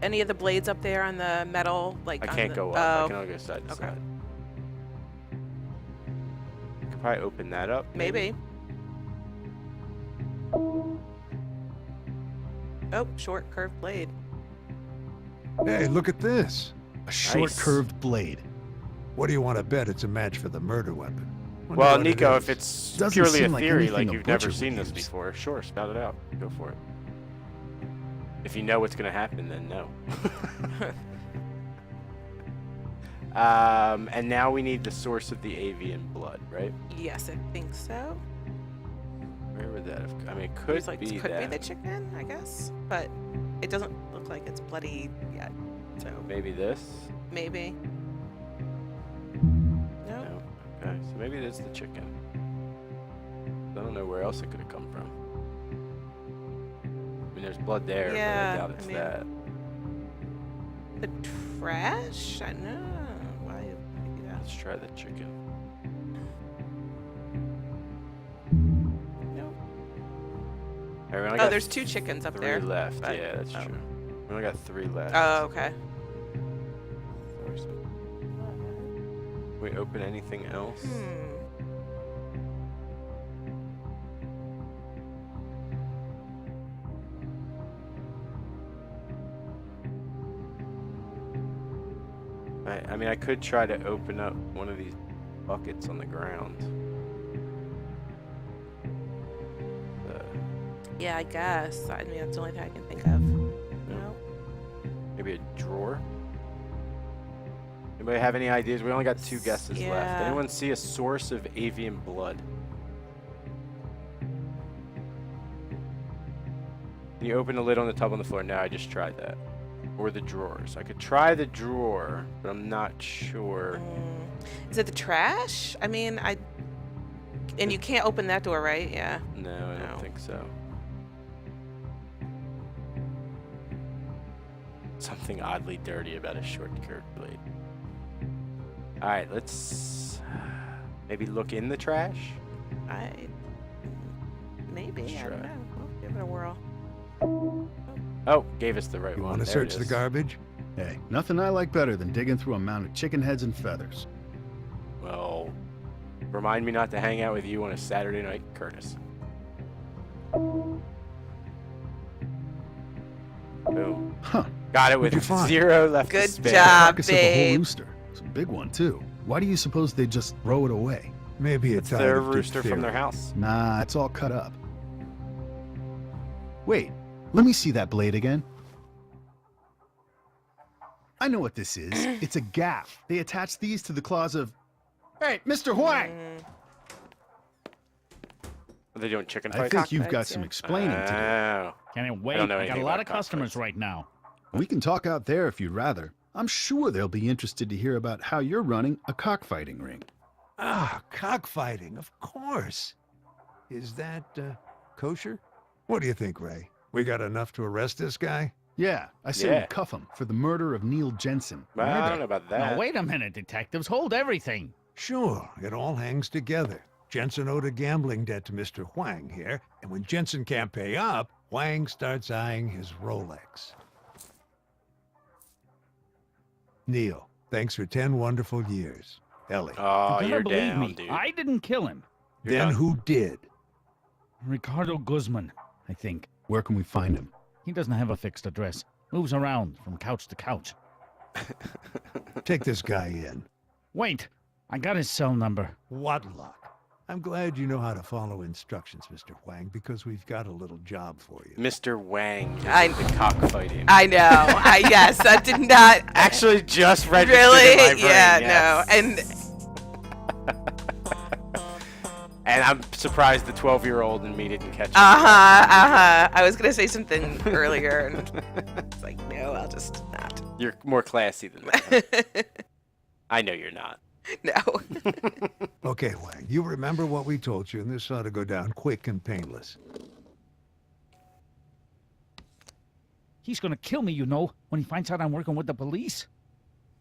Any of the blades up there on the metal? Like I on can't the... go up. Oh, I can only go side to okay. side. Could probably open that up. maybe. Oh, short curved blade. Hey, look at this. A short Nice. curved blade. What do you want to bet it's a match for the murder weapon? Wonder Well, what it Nico, is. if it's Doesn't purely a seem like theory, anything like a you've never butcher seen would this use. before, sure, spout it out. Go for it. If you know what's gonna happen, then no. And now we need the source of the avian blood, right? Yes, I think so. Where would that have? I mean, it could It's like, be could that. be the chicken, I guess, but it doesn't look like it's bloody yet. So Maybe this. maybe. No. No. Okay, so maybe it is the chicken. I don't know where else it could have come from. I mean, there's blood there, Yeah, but I doubt it's I mean- that. The trash? I know. Why? Maybe that. Let's try the chicken. Nope. All right, we only Oh, got there's 2 chickens up three there. left. but- Yeah, that's oh. true. We only got 3 left. Oh, okay. Source of- Can we open anything else? I mean, I could try to open up one of these buckets on the ground. Yeah, I guess. I mean, that's the only thing I can think of. No. Maybe a drawer? Anybody have any ideas? We only got 2 guesses left. Yeah. Anyone see a source of avian blood? Can you open the lid on the tub on the floor? No, I just tried that. Or the drawers. I could try the drawer, but I'm not sure. Is it the trash? I mean, and you can't open that door, right? Yeah. No, I No. don't think so. Something oddly dirty about a short curved blade. Alright, let's maybe look in the trash. Maybe. Let's I don't try. know. We'll give it a whirl. Oh, gave us the right You one. want to There it search the is. garbage? Hey, nothing I like better than digging through a mound of chicken heads and feathers. Well, remind me not to hang out with you on a Saturday night, Curtis. Boom. Huh. Got it What'd with you find? 0 left to Good spare. job. Carcass of a whole babe. rooster. It's a big one, too. Why do you suppose they just throw it away? Maybe It's it's their rooster from their house. Nah, it's all cut up. Wait, let me see that blade again. I know what this is. It's a gaff. They attach these to the claws of... Hey, Mr. Huang! Are they doing chicken I fight? think you've got Cockfights, some yeah. explaining to Oh. Can't wait. don't know I got a anything lot about of customers cockfights. right now. do. We can talk out there if you'd rather. I'm sure they'll be interested to hear about how you're running a cockfighting ring. Ah, cockfighting, of course. Is that, kosher? What do you think, Ray? We got enough to arrest this guy? Yeah, I say Yeah. we cuff him for the murder of Neil Jensen. Well, I Murder. don't know about that. Now, wait a minute, detectives. Hold everything. Sure, it all hangs together. Jensen owed a gambling debt to Mr. Huang here, and when Jensen can't pay up, Huang starts eyeing his Rolex. Neil, thanks for 10 wonderful years. Ellie, Oh, you you're gotta believe down, me. dude. I didn't kill him. You're then done. who did? Ricardo Guzman, I think. Where can we find him? He doesn't have a fixed address. Moves around from couch to couch. Take this guy in. Wait, I got his cell number. What luck. I'm glad you know how to follow instructions, Mr. Huang, because we've got a little job for you. Mr. Wang is I- the cockfighting. I know. Yes, that did not Actually just registered really. in my brain, Yeah, yes. no, and And I'm surprised the 12-year-old in me didn't catch it. I was gonna say something earlier, and it's like, no, I'll just not. You're more classy than that. I know you're not. No. Okay, Huang, you remember what we told you, and this ought to go down quick and painless. He's gonna kill me, you know, when he finds out I'm working with the police.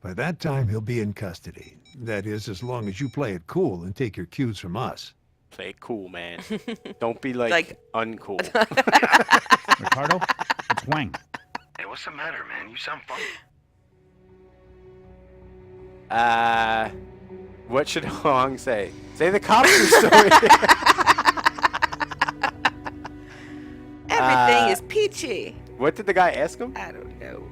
By that time, he'll be in custody. That is, as long as you play it cool and take your cues from us. Play it cool, man. Don't be like uncool. Ricardo, it's Wang. Hey, what's the matter, man? You sound funny. What should Hong say? Say the cops are still here. Everything is peachy. What did the guy ask him? I don't know.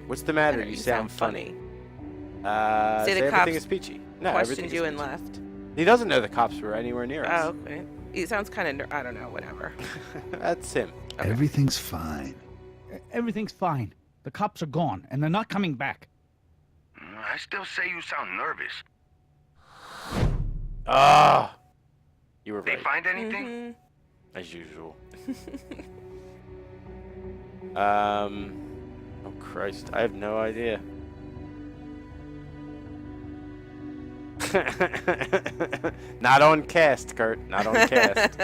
What's the matter? I don't know, You sound funny. Say Say the everything cops is peachy. No, Questioned everything you is and peachy. left. He doesn't know the cops were anywhere near us. Oh, okay. It sounds kind of, I don't know, whatever. That's him. Okay. Everything's fine. Everything's fine. The cops are gone, and they're not coming back. I still say you sound nervous. Ah, you were They right, find anything? Mhm. as usual. Oh Christ, I have no idea. Not on cast, Kurt. Not on cast.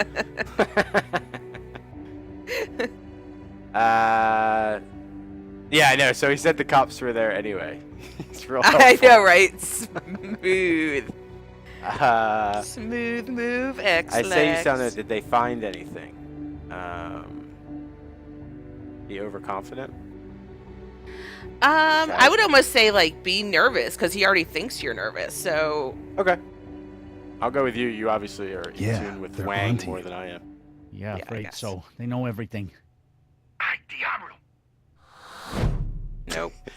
Yeah, I know. So he said the cops were there anyway. He's real helpful. I know, right? Smooth. Uh, Smooth move, X. I say you sounded. Did they find anything? Be overconfident? I would almost say, like, be nervous, because he already thinks you're nervous, so... Okay. I'll go with you. You obviously are in Yeah, tune with they're Wang onto more you. than I am. Yeah, Yeah, I afraid guess. so. They know everything. Ay, diablo. Nope. All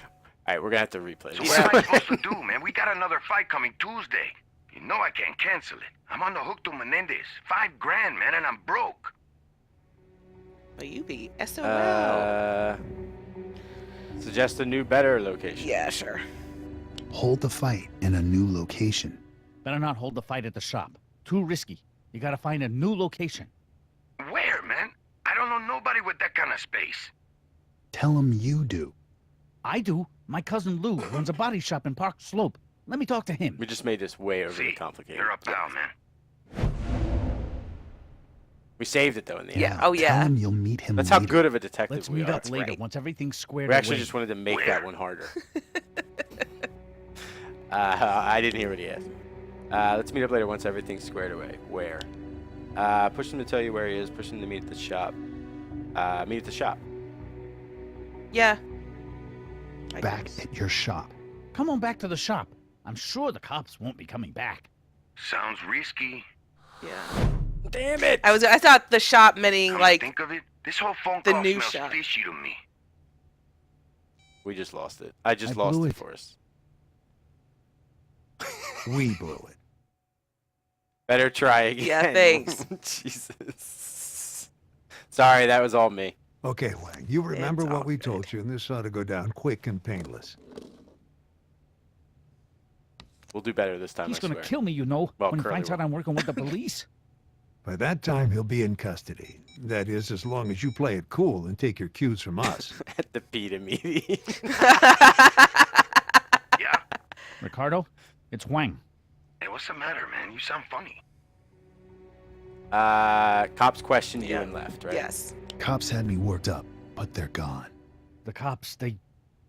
right, we're gonna have to replay So this. what am I supposed to do, man? We got another fight coming Tuesday. You know I can't cancel it. I'm on the hook to Menendez. $5,000, man, and I'm broke. Well, you be SOL. Suggest a new, better location. Yeah, sure. Hold the fight in a new location. Better not hold the fight at the shop. Too risky. You gotta find a new location. Where, man? I don't know nobody with that kind of space. Tell him you do. I do. My cousin Lou runs a body shop in Park Slope. Let me talk to him. We just made this way overly See, complicated. you're a pal, man. We saved it though in the Yeah. end. Oh, Tell yeah. him you'll meet him That's how later. good of a detective Let's we meet are. up later right. once everything's squared We actually away. just wanted to make Where? that one harder. I didn't hear what he asked. Let's meet up later once everything's squared away. Where? Push him to tell you where he is. Push him to meet at the shop. Meet at the shop. Yeah. I Back guess. at your shop. Come on back to the shop. I'm sure the cops won't be coming back. Sounds risky. Yeah. Damn it! I thought the shop meaning, Come to like, think of it, this whole phone the call new smells shop. fishy to me. We just lost it. I just I lost blew it it. for us. We blew it. Better try again. Yeah, thanks. Jesus. Sorry, that was all me. Okay, Wang, you remember It's what all we good. told you, and this ought to go down quick and painless. We'll do better this time. He's I gonna swear. kill me, you know, Well, when he Curly finds out will. I'm working with the police. By that time, he'll be in custody. That is, as long as you play it cool and take your cues from us. At the beat immediately. Yeah? Ricardo, it's Wang. Hey, what's the matter, man? You sound funny. Cops questioned you Yeah. and left, right? yes. Cops had me worked up, but they're gone. The cops, they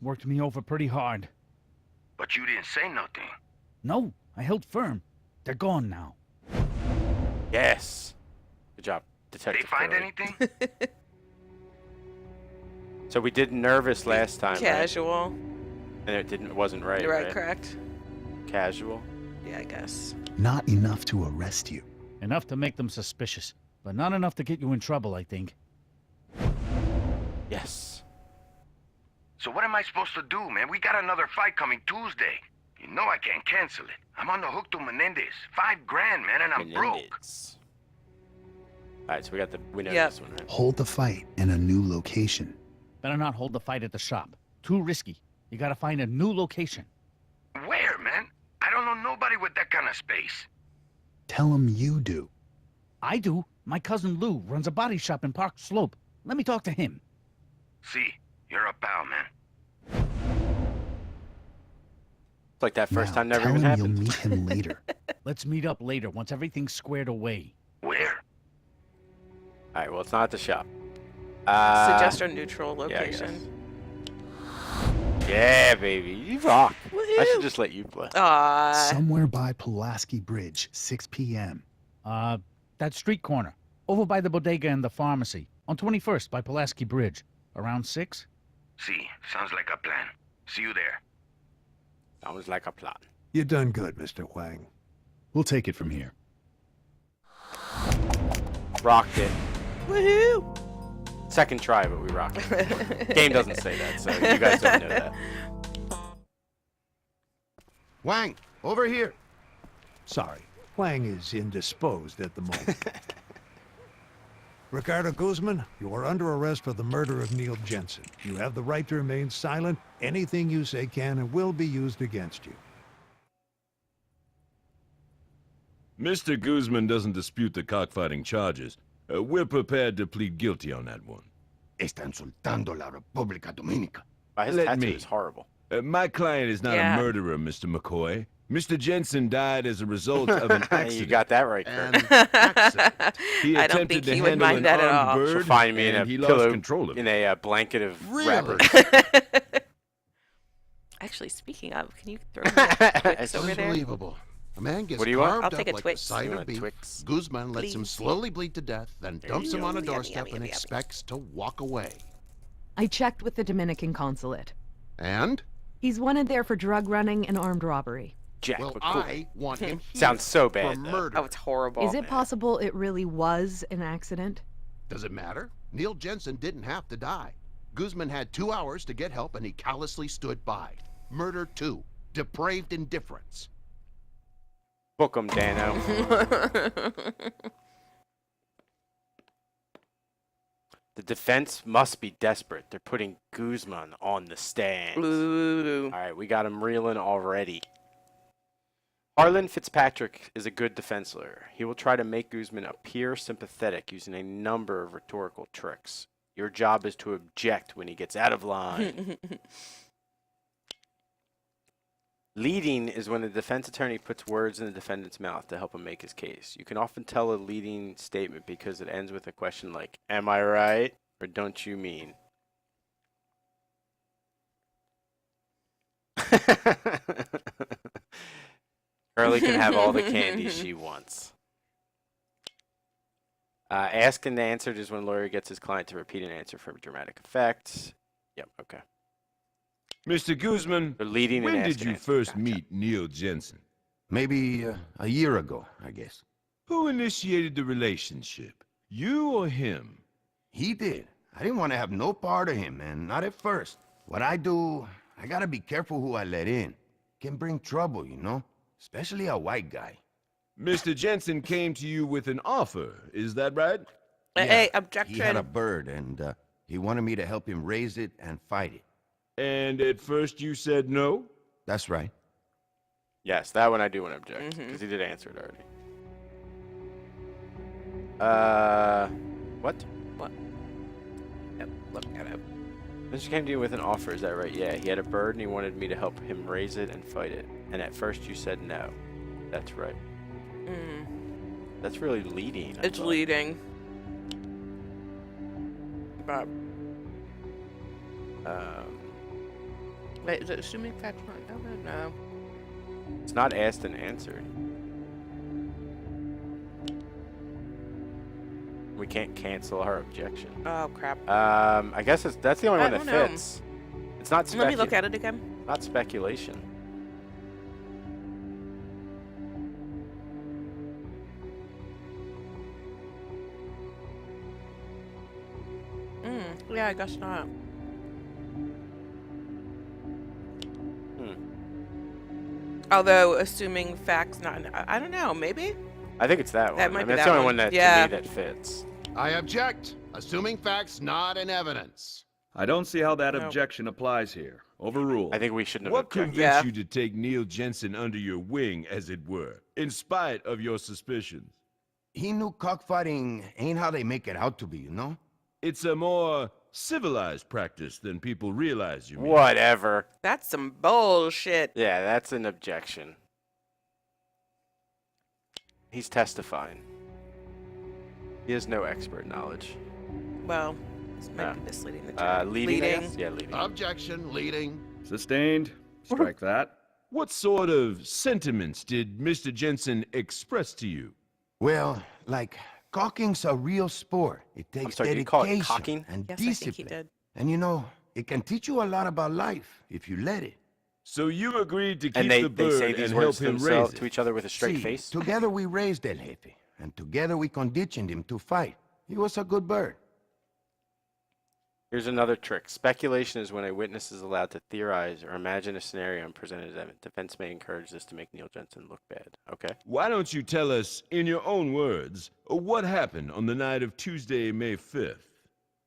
worked me over pretty hard. But you didn't say nothing. No, I held firm. They're gone now. Yes. Good job, They Detective find Curly. anything? So we did nervous last time, right? Casual. And it wasn't right, Right, right? correct. Casual. Yeah, I guess. Not enough to arrest you. Enough to make them suspicious, but not enough to get you in trouble, I think. Yes. So what am I supposed to do, man? We got another fight coming Tuesday. You know I can't cancel it. I'm on the hook to Menendez. $5,000, man, and I'm broke. Menendez. All right, so we know Yep. this one, right? Hold the fight in a new location. Better not hold the fight at the shop. Too risky. You gotta find a new location. Where, man? I don't know nobody with that kind of space. Tell him you do. I do. My cousin Lou runs a body shop in Park Slope. Let me talk to him. See, you're a pal, man. It's like that first Now, time never tell even him happened. you'll meet him later. Let's meet up later once everything's squared away. Where? All right, well, it's not at the shop. Suggest a neutral yeah, I guess. location. Yeah, baby, you rock. I Woohoo. should just let you play. Aw. Somewhere by Pulaski Bridge, 6 p.m. That street corner. Over by the bodega and the pharmacy. On 21st by Pulaski Bridge. Around 6? See, sounds like a plan. See you there. Sounds like a plot. You done good, Mr. Huang. We'll take it from here. Rocked it. Woohoo. Second try, but we rocked it. Game doesn't say that, so you guys don't know that. Wang, over here. Sorry, Huang is indisposed at the moment. Ricardo Guzman, you are under arrest for the murder of Neil Jensen. You have the right to remain silent. Anything you say can and will be used against you. Mr. Guzman doesn't dispute the cockfighting charges. We're prepared to plead guilty on that one. Está insultando la República Dominica. His Let tattoo me. is horrible. My client is not Yeah. a murderer, Mr. McCoy. Mr. Jensen died as a result of an accident. You got that right, Kurt. An accident. He I don't attempted think to he would handle mind an that at armed all. bird, She'll find me in a and he pillow, lost control of it. in a blanket of Really? wrappers. Actually, speaking of, can you throw me a Twix over there? Unbelievable. A man gets What do you want? carved I'll take up a like Twix. a side You of want a beef. Twix? Guzman lets him Please. slowly bleed to death, then There dumps you him go. on a Yummy, doorstep yummy, and yummy, yummy. expects to walk away. I checked with the Dominican consulate. And? He's wanted there for drug running and armed robbery. Jack Well, McCoy. I want him here Sounds so for bad, though. murder. Oh, it's horrible. Is it possible it really was an accident? Does it matter? Neil Jensen didn't have to die. Guzman had 2 hours to get help and he callously stood by. Murder 2. Depraved indifference. Book 'em, Dano. The defense must be desperate. They're putting Guzman on the stand. Ooh. All right, we got him reeling already. Harlan Fitzpatrick is a good defense lawyer. He will try to make Guzman appear sympathetic using a number of rhetorical tricks. Your job is to object when he gets out of line. Leading is when the defense attorney puts words in the defendant's mouth to help him make his case. You can often tell a leading statement because it ends with a question like, "Am I right?" or "Don't you mean?" Curly can have all the candy she wants. Asked and answered is when a lawyer gets his client to repeat an answer for dramatic effect. Yep, okay. Mr. Guzman, They're leading when and did asking you answer. first Gotcha. meet Neil Jensen? Maybe a year ago, I guess. Who initiated the relationship? You or him? He did. I didn't want to have no part of him, man. Not at first. What I do, I gotta be careful who I let in. Can bring trouble, you know? Especially a white guy. Mr. Jensen came to you with an offer, is that right? Hey, He objection. had a bird, and he wanted me to help him raise it and fight it. And at first you said no? That's right. Yes, that one I do want to object because he did answer it already. What? Yep, look that up. Then she came to you with an offer, is that right? Yeah, he had a bird and he wanted me to help him raise it and fight it. And at first you said no. That's right. Mm. That's really leading. I It's thought. leading. But wait, is it assuming facts not covered? No. It's not asked and answered. We can't cancel our objection. Oh crap. I guess that's the only I one that don't know. fits. It's not Let me look at it again. Not speculation. Yeah, I guess not. Although, assuming facts not, I don't know, maybe? I think it's that one. That might I be mean, that's that the only one. one that Yeah. to me that fits. I object. Assuming facts not in evidence. I don't see how that No. objection applies here. Overruled. I think we shouldn't have What objected. convinced Yeah. you to take Neil Jensen under your wing, as it were, in spite of your suspicions? He knew cockfighting ain't how they make it out to be, you know? It's a more civilized practice than people realize, you mean. Whatever. That's some bullshit. Yeah, that's an objection. He's testifying. He has no expert knowledge. Well, this might be misleading the term. Leading. I Leading. guess? Yeah, leading. Objection, leading. Sustained. Strike that. What sort of sentiments did Mr. Jensen express to you? Well, like, caulking's a real sport. It takes sorry, did you call it dedication cocking? and Yes, I think he discipline. did. And you know, it can teach you a lot about life if you let it. So you agreed to keep And they the bird say these and help words to him raise themselves it. to each other with a straight See, face. together we raised El Jefe, and together we conditioned him to fight. He was a good bird. Here's another trick. Speculation is when a witness is allowed to theorize or imagine a scenario and present as evidence. Defense may encourage this to make Neil Jensen look bad. Okay. Why don't you tell us, in your own words, what happened on the night of Tuesday, May 5th?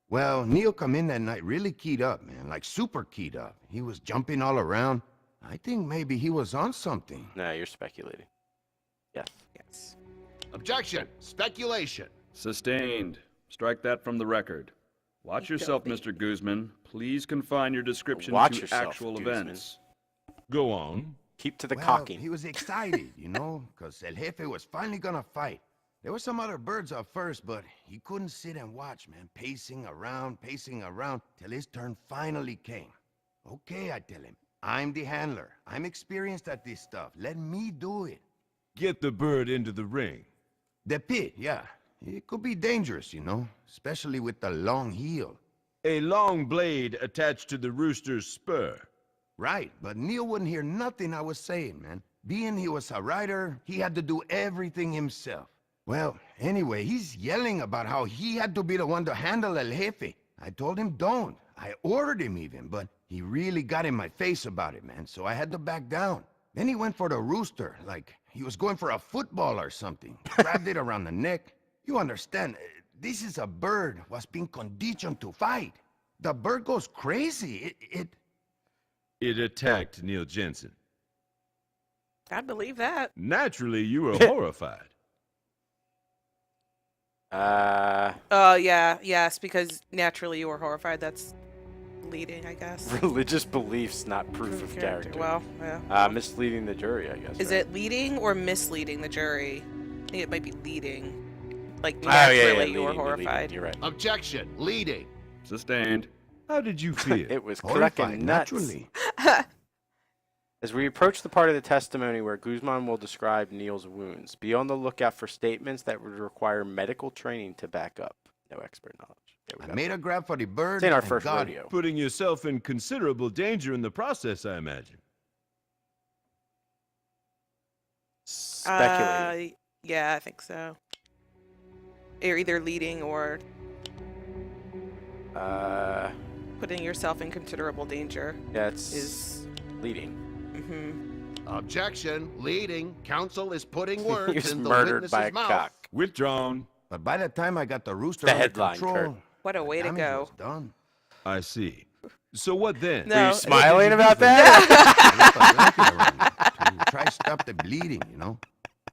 Well, Neil come in that night really keyed up, man, like super keyed up. He was jumping all around. I think maybe he was on something. No, you're speculating. Yes. Yes. Objection. Speculation. Sustained. Strike that from the record. Watch yourself, Mr. Guzman. Please confine your description Watch to yourself, actual Guzman. events. Go on. Keep to the Well, cocking. he was excited, you know, because El Jefe was finally gonna fight. There were some other birds at first, but he couldn't sit and watch, man, pacing around, till his turn finally came. Okay, I tell him, I'm the handler. I'm experienced at this stuff. Let me do it. Get the bird into the ring. The pit, yeah. It could be dangerous, you know, especially with the long heel. A long blade attached to the rooster's spur. Right, but Neil wouldn't hear nothing I was saying, man. Being he was a rider, he had to do everything himself. Well, anyway, he's yelling about how he had to be the one to handle El Jefe. I told him don't. I ordered him even, but he really got in my face about it, man, so I had to back down. Then he went for the rooster, like he was going for a football or something. Grabbed it around the neck. You understand, this is a bird was being conditioned to fight. The bird goes crazy. It attacked Neil Jensen. I believe that. Naturally, you were horrified. Oh, yeah. Yes, because naturally you were horrified. That's leading, I guess. Religious beliefs, not proof of character. Well, yeah. Misleading the jury, I guess. Is right? it leading or misleading the jury? I think it might be leading. Like, Oh, yeah, naturally you were leading, horrified. You're right. Objection. Leading. Sustained. How did you feel? It was Horrified, cracking nuts. naturally. As we approach the part of the testimony where Guzman will describe Neil's wounds, be on the lookout for statements that would require medical training to back up. No expert knowledge. There we I go. made a grab for the bird. It's in our and first got rodeo. Putting yourself in considerable danger in the process, I imagine. Speculating. Yeah, I think so. You're either leading or putting yourself in considerable danger. That's is leading. Objection. Leading. Counsel is putting He words was in the murdered witness's by a mouth. cock. Withdrawn. But by the time I got the rooster The under headline, control, Kurt. What a way to damage go. was done. I see. So what then? No. Were you smiling about that? I left a blanket around him to try to stop the bleeding, you know?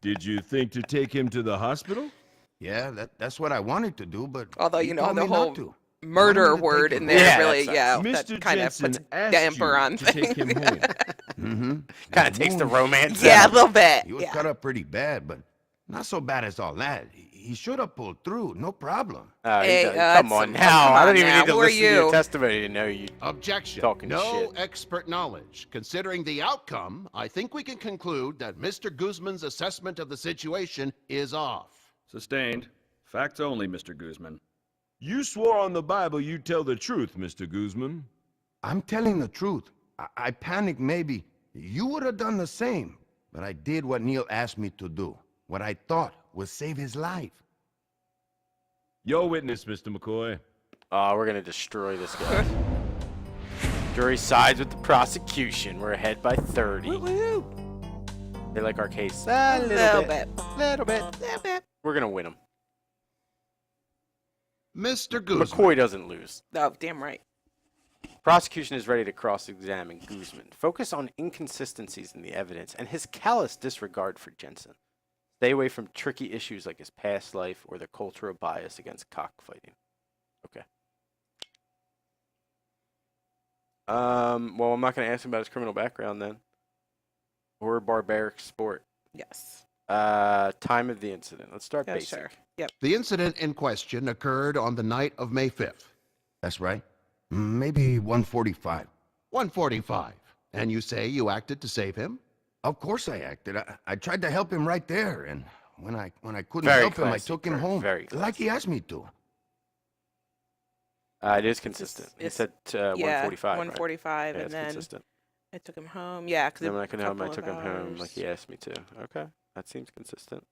Did you think to take him to the hospital? Yeah, that's what I wanted to do, but Although, he you know, told the me not whole to. murder Wanted to word take in it there Yeah, really, that yeah, Mr. that kind of Jensen puts a asked damper you on to take him home. Mm-hmm. Kind of takes the romance Yeah, a out. little bit. He was Yeah. cut up pretty bad, but not so bad as all that. He should have pulled through, no problem. Hey, Come on come now. I on don't even now. need to Who are listen to your you? testimony to know you. Objection. Talking no shit. expert knowledge. Considering the outcome, I think we can conclude that Mr. Guzman's assessment of the situation is off. Sustained. Facts only, Mr. Guzman. You swore on the Bible you'd tell the truth, Mr. Guzman. I'm telling the truth. I panicked maybe. You would have done the same. But I did what Neil asked me to do. What I thought would save his life. Your witness, Mr. McCoy. Oh, we're going to destroy this guy. Jury sides with the prosecution. We're ahead by 30. Woo-hoo. They like our case A little bit. Little bit. We're going to win them. Mr. Guzman. McCoy doesn't lose. Oh, damn right. Prosecution is ready to cross-examine Guzman. Focus on inconsistencies in the evidence and his callous disregard for Jensen. Stay away from tricky issues like his past life or the cultural bias against cockfighting. Okay. Well, I'm not going to ask him about his criminal background then. Or barbaric sport. Yes. Time of the incident. Let's start Yeah, basic. sure. Yep. The incident in question occurred on the night of May 5th. That's right. Maybe 1:45. 145. And you say you acted to save him? Of course I acted. I tried to help him right there, and when I couldn't Very help him, I classy, took him Kurt, home, very like he asked me to. It is consistent. He said 145. 145, Right? Yeah, and it's then consistent. I took him home. Yeah, because Then when I couldn't help him, I took him home like he asked me to. Okay, that seems consistent.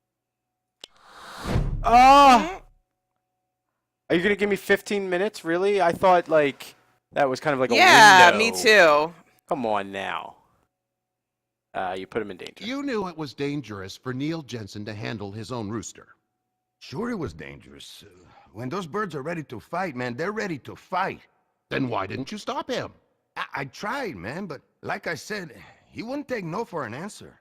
Oh! Are you gonna give me 15 minutes? Really? I thought like that was kind of like a window. me too. Come on now. You put him in danger. You knew it was dangerous for Neil Jensen to handle his own rooster. Sure it was dangerous. When those birds are ready to fight, man, they're ready to fight. Then why didn't you stop him? I tried, man, but like I said, he wouldn't take no for an answer.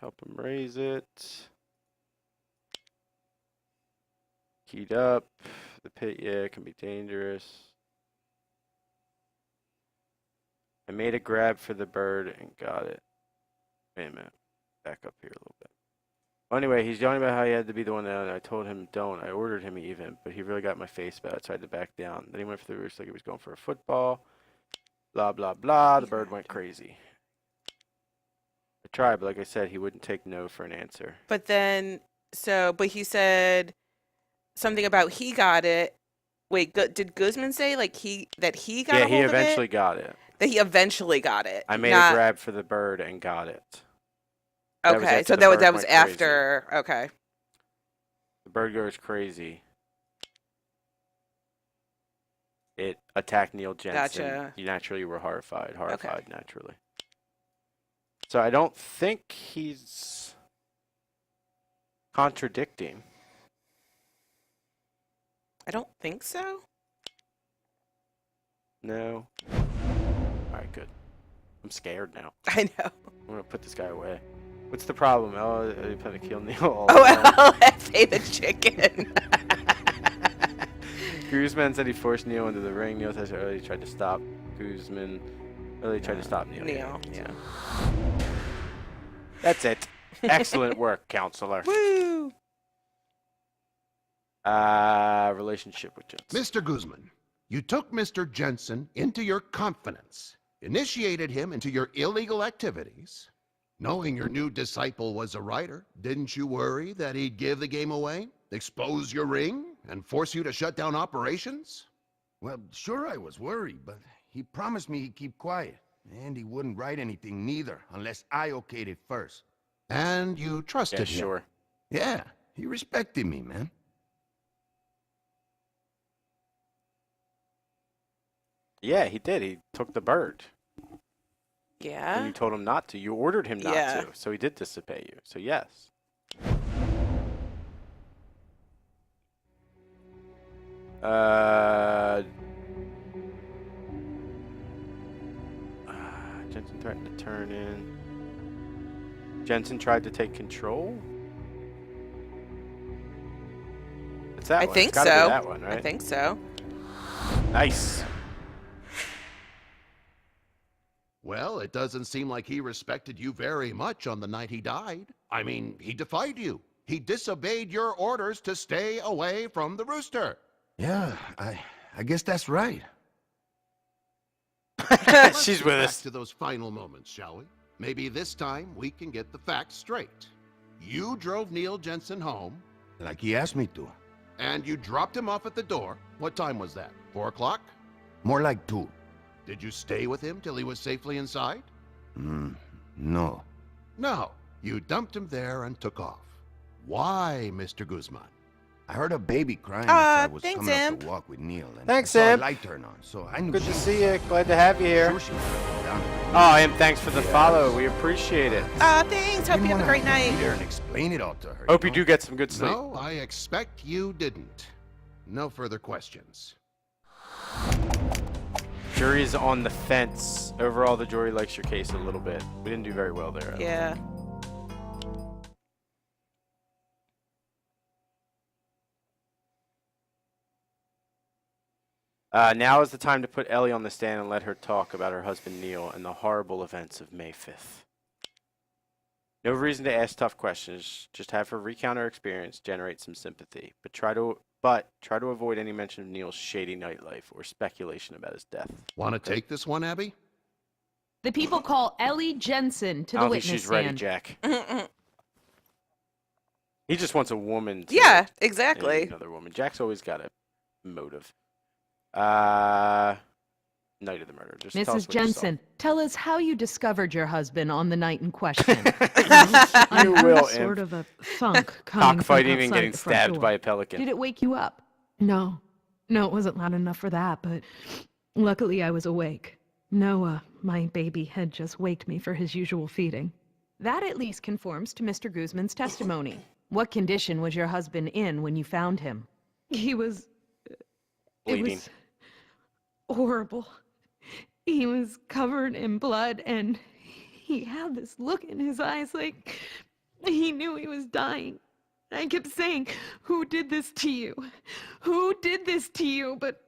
Help him raise it. Keyed up. The pit, yeah, it can be dangerous. I made a grab for the bird and got it. Wait a minute. Back up here a little bit. Well, anyway, he's yelling about how he had to be the one that I told him don't. I ordered him even, but he really got my face about it, so I had to back down. Then he went for the roost like he was going for a football. Blah, blah, blah. The bird went crazy. I tried, but like I said, he wouldn't take no for an answer. But then, but he said something about he got it. Wait, did Guzman say like that he got a hold of it? Yeah, he eventually got it. That he eventually got it. I made a grab for the bird and got it. Okay, so that was after. Crazy. Okay. The bird goes crazy. It attacked Neil Jensen. Gotcha. You naturally were horrified naturally. So I don't think he's contradicting. I don't think so. No. All right, good. I'm scared now. I know. I'm gonna put this guy away. What's the problem? Oh, you plan to kill Neil? LFA the chicken. Guzman said he forced Neil into the ring. Neil says earlier he tried to stop Guzman. Earlier tried to stop Neil. Yeah. That's it. Excellent work, counselor. Woo! Relationship with Jensen. Mr. Guzman, you took Mr. Jensen into your confidence, initiated him into your illegal activities. Knowing your new disciple was a writer, didn't you worry that he'd give the game away, expose your ring, and force you to shut down operations? Well, sure I was worried, but he promised me he'd keep quiet. And he wouldn't write anything neither, unless I okayed it first. And you trusted him? Sure. Yeah, he respected me, man. Yeah, he did. He took the bird. Yeah. And you told him not to. You ordered him not to. So he did disobey you. So yes. Jensen threatened to turn in. Jensen tried to take control? It's that one. I think It's gotta so. be that one, right? I think so. Nice. Well, it doesn't seem like he respected you very much on the night he died. I mean, he defied you. He disobeyed your orders to stay away from the rooster. Yeah, I guess that's right. She's with us. Back to those final moments, shall we? Maybe this time we can get the facts straight. You drove Neil Jensen home. Like he asked me to. And you dropped him off at the door. What time was that? 4 o'clock? More like 2. Did you stay with him till he was safely inside? No. No. You dumped him there and took off. Why, Mr. Guzman? I heard a baby crying as I was thanks, coming out Imp. to walk with Neil. And Thanks, I saw a Imp. light turn on, so I knew Good she to was see you. Glad to have you here. sure she was going down to the Oh, and thanks for the follow. We appreciate it. Thanks. Hope you have a great Be night. there and explain it all to her. Hope you know? do get some good sleep. No, I expect you didn't. No further questions. Jury's on the fence. Overall, the jury likes your case a little bit. We didn't do very well there. I don't Yeah. think. Now is the time to put Ellie on the stand and let her talk about her husband Neil and the horrible events of May 5th. No reason to ask tough questions. Just have her recount her experience, generate some sympathy. But try to avoid any mention of Neil's shady nightlife or speculation about his death. Want to take this one, Abby? The people call Ellie Jensen to I the don't think witness she's ready, stand. Jack. He just wants a woman to Yeah, exactly. another woman. Jack's always got a motive. Night of the murder. Just tell us Mrs. what you saw. Jensen, tell us how you discovered your husband on the night in question. You I heard will, sort imp. of a thunk coming from Cockfighting and outside getting the front stabbed door. by a pelican. Did it wake you up? No. No, it wasn't loud enough for that, but luckily I was awake. Noah, my baby, had just waked me for his usual feeding. That at least conforms to Mr. Guzman's testimony. What condition was your husband in when you found him? He was... Bleeding. It was horrible. He was covered in blood, and he had this look in his eyes like he knew he was dying. I kept saying, "Who did this to you? Who did this to you?" But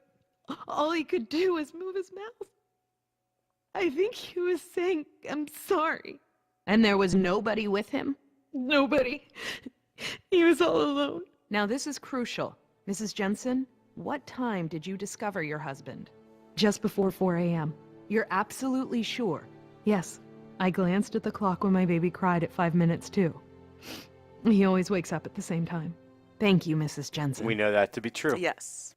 all he could do was move his mouth. I think he was saying, "I'm sorry." And there was nobody with him? Nobody. He was all alone. Now this is crucial. Mrs. Jensen, what time did you discover your husband? Just before 4 a.m. You're absolutely sure? Yes. I glanced at the clock when my baby cried at 5 minutes too. He always wakes up at the same time. Thank you, Mrs. Jensen. We know that to be true. Yes.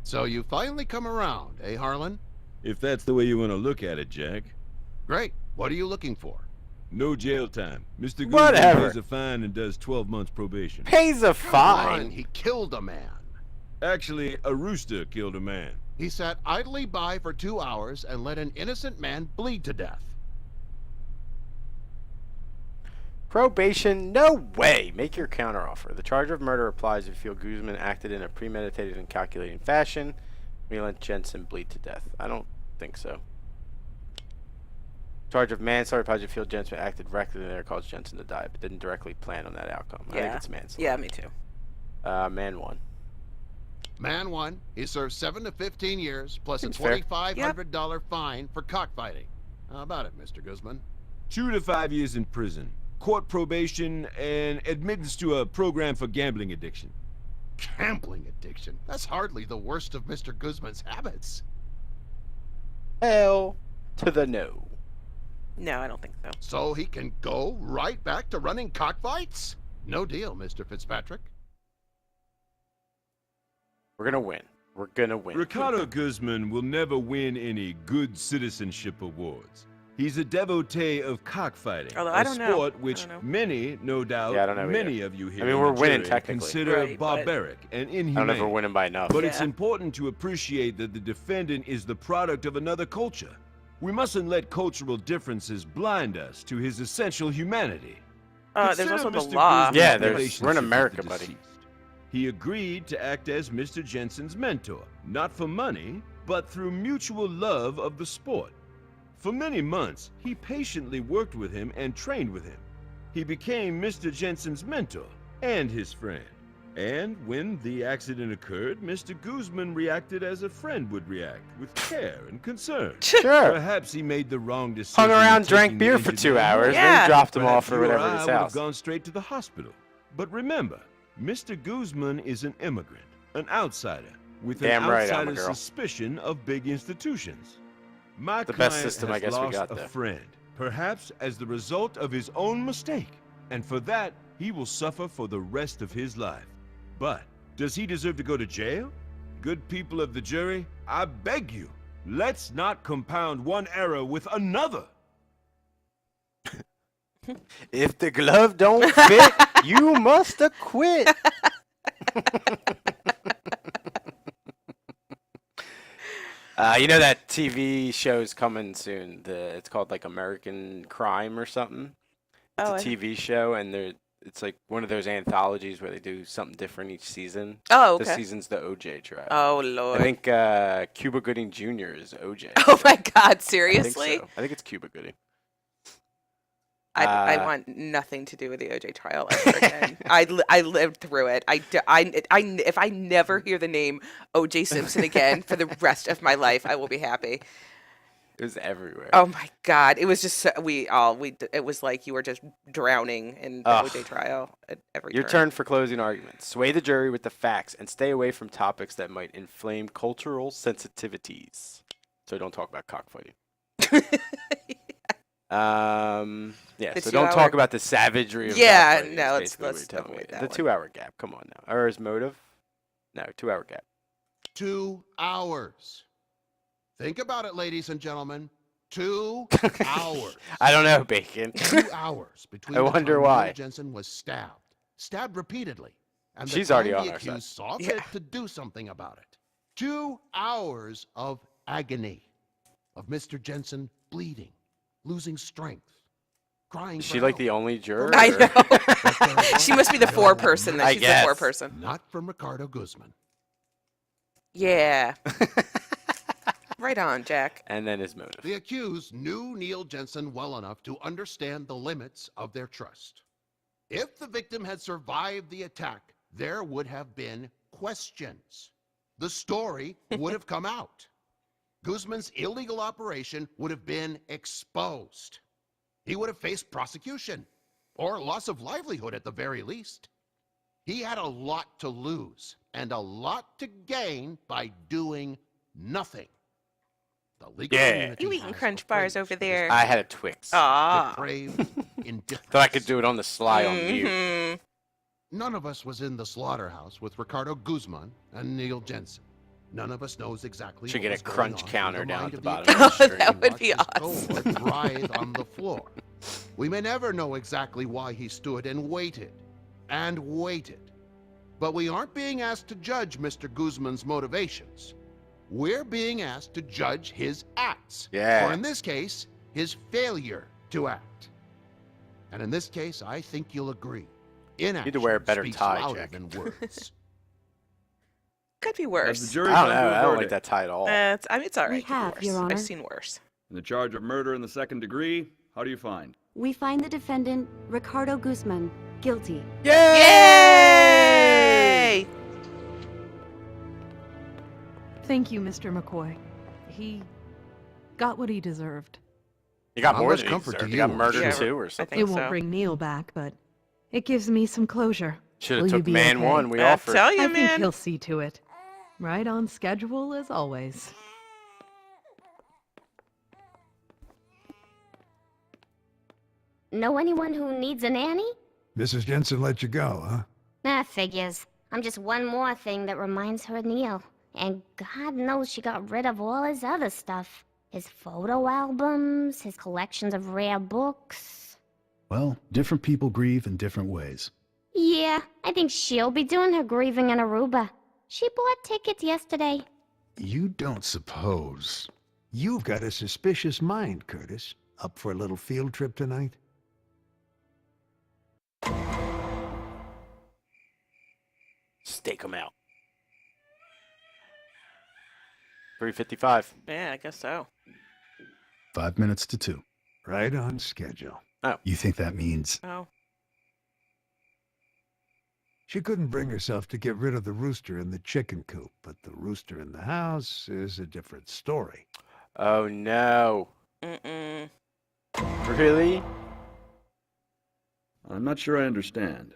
So you finally come around, eh, Harlan? If that's the way you want to look at it, Jack. Great. What are you looking for? No jail time. Mr. Guzman Whatever. pays a fine and does 12 months probation. Pays a Come fine. on, he killed a man. Actually, a rooster killed a man. He sat idly by for 2 hours and let an innocent man bleed to death. Probation? No way. Make your counteroffer. The charge of murder applies if you feel Guzman acted in a premeditated and calculating fashion when he let Jensen bleed to death. I don't think so. Charge of manslaughter applies if you feel Jensen acted recklessly and caused Jensen to die, but didn't directly plan on that outcome. I think it's manslaughter. Yeah, me too. Man 1. Man 1, he served 7 to 15 years plus Seems a fair. $2,500 fine for cockfighting. How about it, Mr. Guzman? 2 to 5 years in prison, court probation, and admittance to a program for gambling addiction. Gambling addiction? That's hardly the worst of Mr. Guzman's habits. Hell to the no. No, I don't think so. So he can go right back to running cockfights? No deal, Mr. Fitzpatrick. We're gonna win. We're gonna win. Ricardo Guzman will never win any good citizenship awards. He's a devotee of cockfighting, Although a I don't know. sport I which don't know. many, no doubt, Yeah, I don't know many either. of you here I mean, in we're the winning jury technically. consider Right, but- barbaric and I don't know inhumane. if we're winning by enough. But it's Yeah. important to appreciate that the defendant is the product of another culture. We mustn't let cultural differences blind us to his essential humanity. There's Consider also the Mr. law. Guzman's Yeah, we're in relationship with America, the buddy. deceased. He agreed to act as Mr. Jensen's mentor, not for money, but through mutual love of the sport. For many months, he patiently worked with him and trained with him. He became Mr. Jensen's mentor and his friend. And when the accident occurred, Mr. Guzman reacted as a friend would react, with care and concern. Sure. Perhaps he made the wrong decision. Hung around, in drank taking beer the for 2 engineer hours, home. Yeah. then dropped him Perhaps off or you or whatever I at his would have house. gone straight to the hospital. But remember, Mr. Guzman is an immigrant, an outsider, with Damn an right I'm a outsider's girl. suspicion of big institutions. My The client best system I has guess we lost got a there. friend, perhaps as the result of his own mistake, and for that, he will suffer for the rest of his life. But does he deserve to go to jail? Good people of the jury, I beg you, let's not compound one error with another. If the glove don't fit, you must acquit. You know that TV show's coming soon. It's called like American Crime or something. It's Oh, a TV show, and it's like one of those anthologies where they do something different each season. Oh, This okay. season's the OJ trial. Oh, Lord. I think Cuba Gooding Jr. is OJ. Oh, my God. I think Seriously? so. I think it's Cuba Gooding. I want nothing to do with the OJ trial ever again. I lived through it. If I never hear the name OJ Simpson again for the rest of my life, I will be happy. It was everywhere. Oh my God! It was just it was like you were just drowning in the OJ trial at every Your turn. turn for closing arguments. Sway the jury with the facts and stay away from topics that might inflame cultural sensitivities. So don't talk about cockfighting. Yeah. So don't talk about the savagery of cockfighting. No, let's avoid that. The 2-hour gap. Come on now. Or his motive? No, 2-hour gap. 2 hours. Think about it, ladies and gentlemen. 2 hours. I don't know, Bacon. 2 hours between I the wonder time why. Neil Jensen was stabbed repeatedly, and She's the already time on the our side. accused saw fit to do something about it. 2 hours of agony, of Mr. Jensen bleeding, losing strength, crying. Is she like the only juror? I know. She must be the foreperson. I She's guess. the foreperson. Not from Ricardo Guzman. Yeah. Right on, Jack. And then his motive. The accused knew Neil Jensen well enough to understand the limits of their trust. If the victim had survived the attack, there would have been questions. The story would have come out. Guzman's illegal operation would have been exposed. He would have faced prosecution, or loss of livelihood at the very least. He had a lot to lose and a lot to gain by doing nothing. The legal immunity You eating has Crunch bars over there? I had a Twix. depraved indifference. Thought I could do it on the sly on mute. None of us was in the slaughterhouse with Ricardo Guzman and Neil Jensen. None of us knows exactly. Should what get a was going crunch on counter in the down mind at the of bottom of the accused. That would Watched be his awesome. cohort writhe on the floor. We may never know exactly why he stood and waited. But we aren't being asked to judge Mr. Guzman's motivations. We're being asked to judge his acts. Yeah. Or in this case, his failure to act. And in this case, I think you'll agree. Inaction Need to wear a better speaks tie, louder Jack. than words. Could be Has worse. the jury I don't come know. to a I don't like verdict? that tie at all. It's all right. We Could be have, worse. Your Honor. I've seen worse. In the charge of murder in the second degree, how do you find? We find the defendant, Ricardo Guzman, guilty. Yay! Thank you, Mr. McCoy. He got what he deserved. You got How more much than comfort comfort. do You got you murdered Yeah, too, or I something. think It won't so. bring Neil back, but it gives me some closure. Should Will have you took be man okay? one. We I offered. tell you, I think man. he'll see to it. Right on schedule as always. Know anyone who needs a nanny? Mrs. Jensen let you go, huh? That figures. I'm just one more thing that reminds her of Neil. And God knows she got rid of all his other stuff. His photo albums, his collections of rare books. Well, different people grieve in different ways. Yeah, I think she'll be doing her grieving in Aruba. She bought tickets yesterday. You don't suppose... You've got a suspicious mind, Curtis. Up for a little field trip tonight? Stake him out. 3:55. Yeah, I guess so. 5 minutes to 2. Right on schedule. You think that means... Oh. She couldn't bring herself to get rid of the rooster in the chicken coop, but the rooster in the house is a different story. Oh no. Mm-mm. Really? I'm not sure I understand.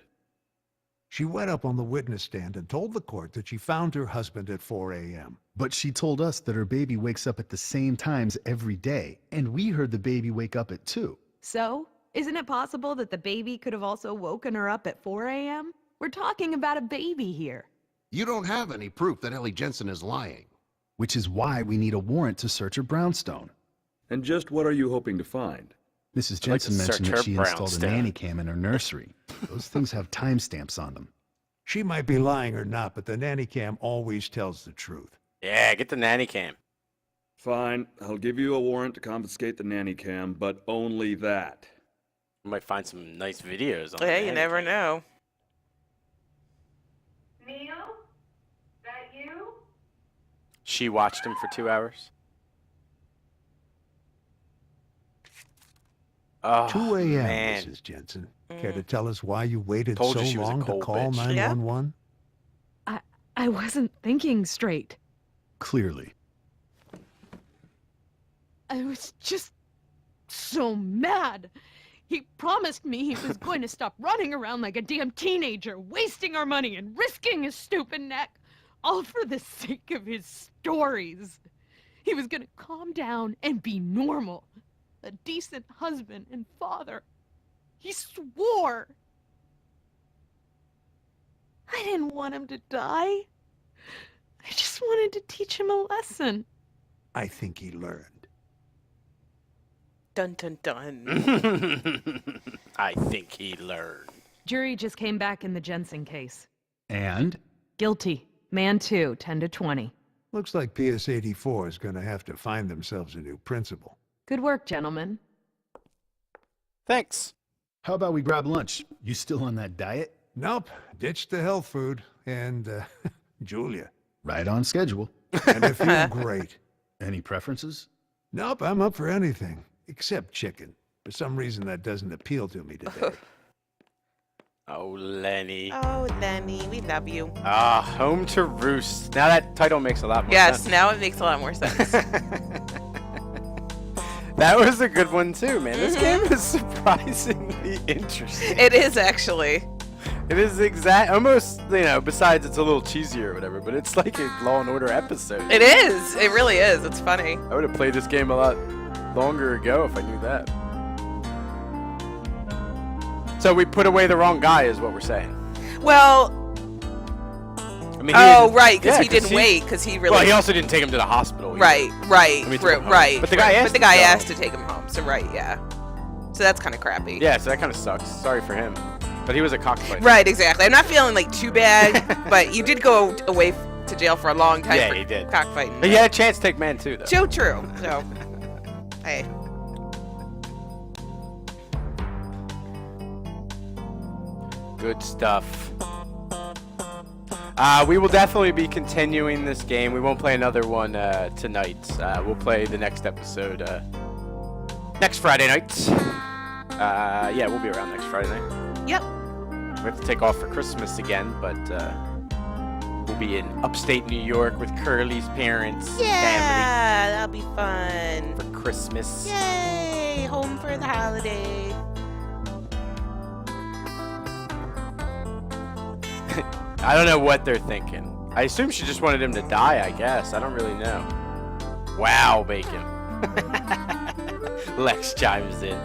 She went up on the witness stand and told the court that she found her husband at 4 a.m. But she told us that her baby wakes up at the same times every day, and we heard the baby wake up at 2. So, isn't it possible that the baby could have also woken her up at 4 a.m.? We're talking about a baby here. You don't have any proof that Ellie Jensen is lying. Which is why we need a warrant to search her brownstone. And just what are you hoping to find? Mrs. I'd like to Jensen mentioned search that her she installed a brownstone. nanny cam in her nursery. Those things have timestamps on them. She might be lying or not, but the nanny cam always tells the truth. Yeah, get the nanny cam. Fine, I'll give you a warrant to confiscate the nanny cam, but only that. We might find some nice videos on the Hey, you nanny never cam. know. Neil? That you? She watched him for 2 hours. Oh, 2 a.m., man. Mrs. Jensen. Care to tell us why you waited Told so you she was a long to cold call bitch. 911? I wasn't thinking straight. Clearly. I was just so mad. He promised me he was going to stop running around like a damn teenager, wasting our money and risking his stupid neck, all for the sake of his stories. He was going to calm down and be normal, a decent husband and father. He swore. I didn't want him to die. I just wanted to teach him a lesson. I think he learned. Dun dun dun. I think he learned. Jury just came back in the Jensen case. And? Guilty. Man 2, 10 to 20. Looks like PS 84 is going to have to find themselves a new principal. Good work, gentlemen. Thanks. How about we grab lunch? You still on that diet? Nope. Ditched the health food. And, Julia. Right on schedule. And I feel great. Any preferences? Nope, I'm up for anything. Except chicken. For some reason, that doesn't appeal to me today. Oh, Lenny. Oh, Lenny, we love you. Ah, Home to Roost. Now that title makes a lot more sense. Yes, now it makes a lot more sense. That was a good one too, man. This game is surprisingly interesting. It is actually. It is almost, besides it's a little cheesy or whatever, but it's like a Law and Order episode. It is. It really is. It's funny. I would have played this game a lot longer ago if I knew that. So we put away the wrong guy is what we're saying. Well, I mean, right, because he didn't wait, because he really... Well, he also didn't take him to the hospital. Right, right, right. But the guy asked But the guy asked to take him home, so right, yeah. So that's kind of crappy. Yeah, so that kind of sucks. Sorry for him. But he was a cockfighter. Right, exactly. I'm not feeling like too bad, but you did go away to jail for a long time for he did. cockfighting. But he had a chance to take Man 2, though. So true. So, hey. Good stuff. We will definitely be continuing this game. We won't play another one tonight. We'll play the next episode next Friday night. Yeah, we'll be around next Friday night. Yep. We have to take off for Christmas again, but we'll be in upstate New York with Curly's parents and Yeah, that'll be fun. family for Christmas. Yay, home for the holiday. I don't know what they're thinking. I assume she just wanted him to die, I guess. I don't really know. Wow, Bacon. Lex chimes in.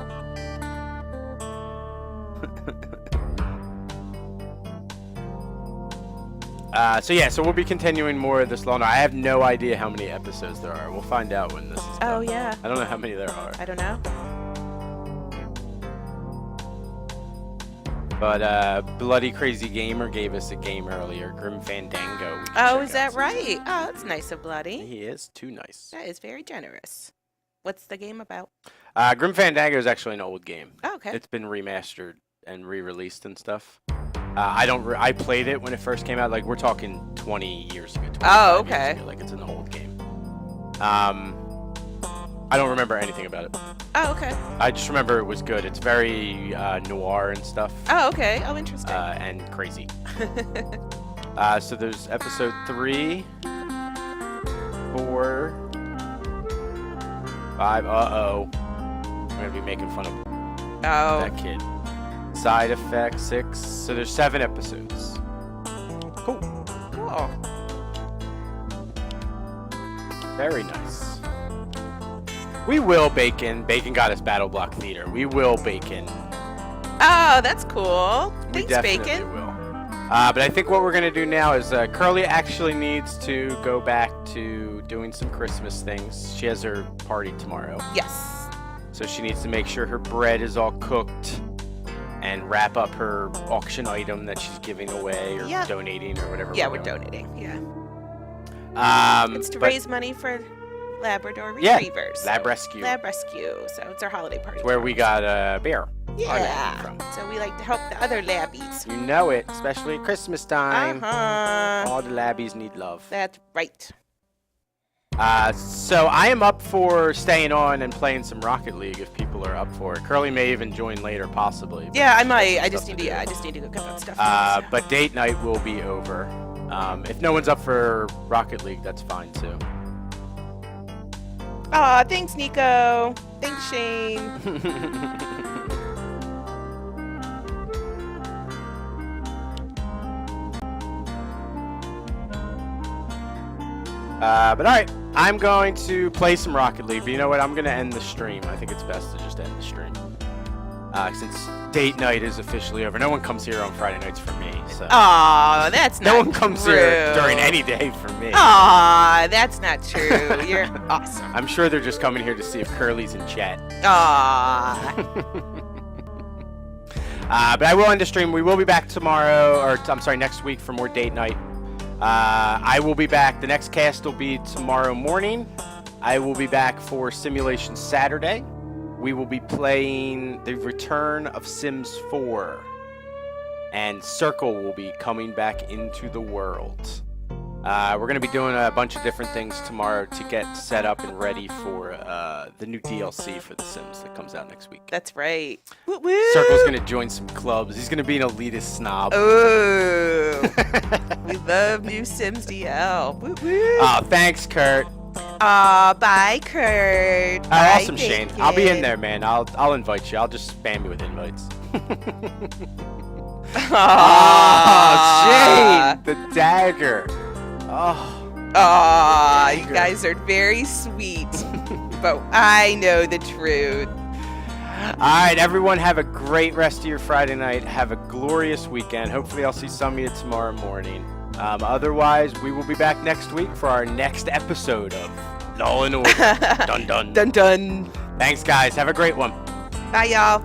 So we'll be continuing more of this Law and Order. I have no idea how many episodes there are. We'll find out when this is done. Oh, yeah. I don't know how many there are. I don't know. But Bloody Crazy Gamer gave us a game earlier, Grim Fandango. We can Oh, check is that out right? Oh, that's nice of Bloody. He is too nice. That is very generous. What's the game about? Grim Fandango is actually an old game. Oh, okay. It's been remastered and re-released and stuff. I played it when it first came out. Like we're talking 20 years ago. Oh, okay. Years ago. Like it's an old game. I don't remember anything about it. Oh, okay. I just remember it was good. It's very noir and stuff. Oh, okay. Oh, interesting. And crazy. So there's episode 3, 4, 5. Uh-oh. I'm gonna be making fun of that kid. Side effect 6. So there's 7 episodes. Cool. Cool. Very nice. We will Bacon. Bacon got us Battle Block Theater. We will Bacon. Oh, that's cool. We Thanks, definitely Bacon. will. But I think what we're gonna do now is Curly actually needs to go back to doing some Christmas things. She has her party tomorrow. Yes. So she needs to make sure her bread is all cooked and wrap up her auction item that she's giving away or donating or whatever. Yeah, we're donating. Yeah. It's to but- raise money for Labrador Yeah, Retrievers. Lab so- Rescue. Lab Rescue. So it's our holiday party. It's where we got a bear. Our Yeah. name from. So we like to help the other labbies. You know it, especially at Christmas time. Uh-huh. All the labbies need love. That's right. So I am up for staying on and playing some Rocket League if people are up for it. Curly may even join later, possibly. Yeah, I might. I just need to go get that stuff. But date night will be over. If no one's up for Rocket League, that's fine too. Aw, thanks, Nico. Thanks, Shane. But alright, I'm going to play some Rocket League, but you know what? I'm going to end the stream. I think it's best to just end the stream. Since date night is officially over. No one comes here on Friday nights for me, so... Aw, that's not No one comes true. here during any day for me. Aw, that's not true. You're awesome. I'm sure they're just coming here to see if Curly's in chat. Aw. But I will end the stream. We will be back tomorrow, or I'm sorry, next week for more date night. I will be back. The next cast will be tomorrow morning. I will be back for Simulation Saturday. We will be playing the return of Sims 4. And Circle will be coming back into the world. We're going to be doing a bunch of different things tomorrow to get set up and ready for the new DLC for The Sims that comes out next week. That's right. Woo woo. Circle's going to join some clubs. He's going to be an elitist snob. Ooh. We love new Sims DL. Woo woo. Oh, thanks, Kurt. Bye, Kurt. Bye, Awesome, Shane. I'll be in there, man. I'll invite you. I'll just spam you with invites. Oh, Shane, the dagger. You guys are very sweet, but I know the truth. All right, everyone, have a great rest of your Friday night. Have a glorious weekend. Hopefully, I'll see some of you tomorrow morning. Otherwise, we will be back next week for our next episode of Law and Order. Dun dun. Dun dun. Thanks, guys. Have a great one. Bye, y'all.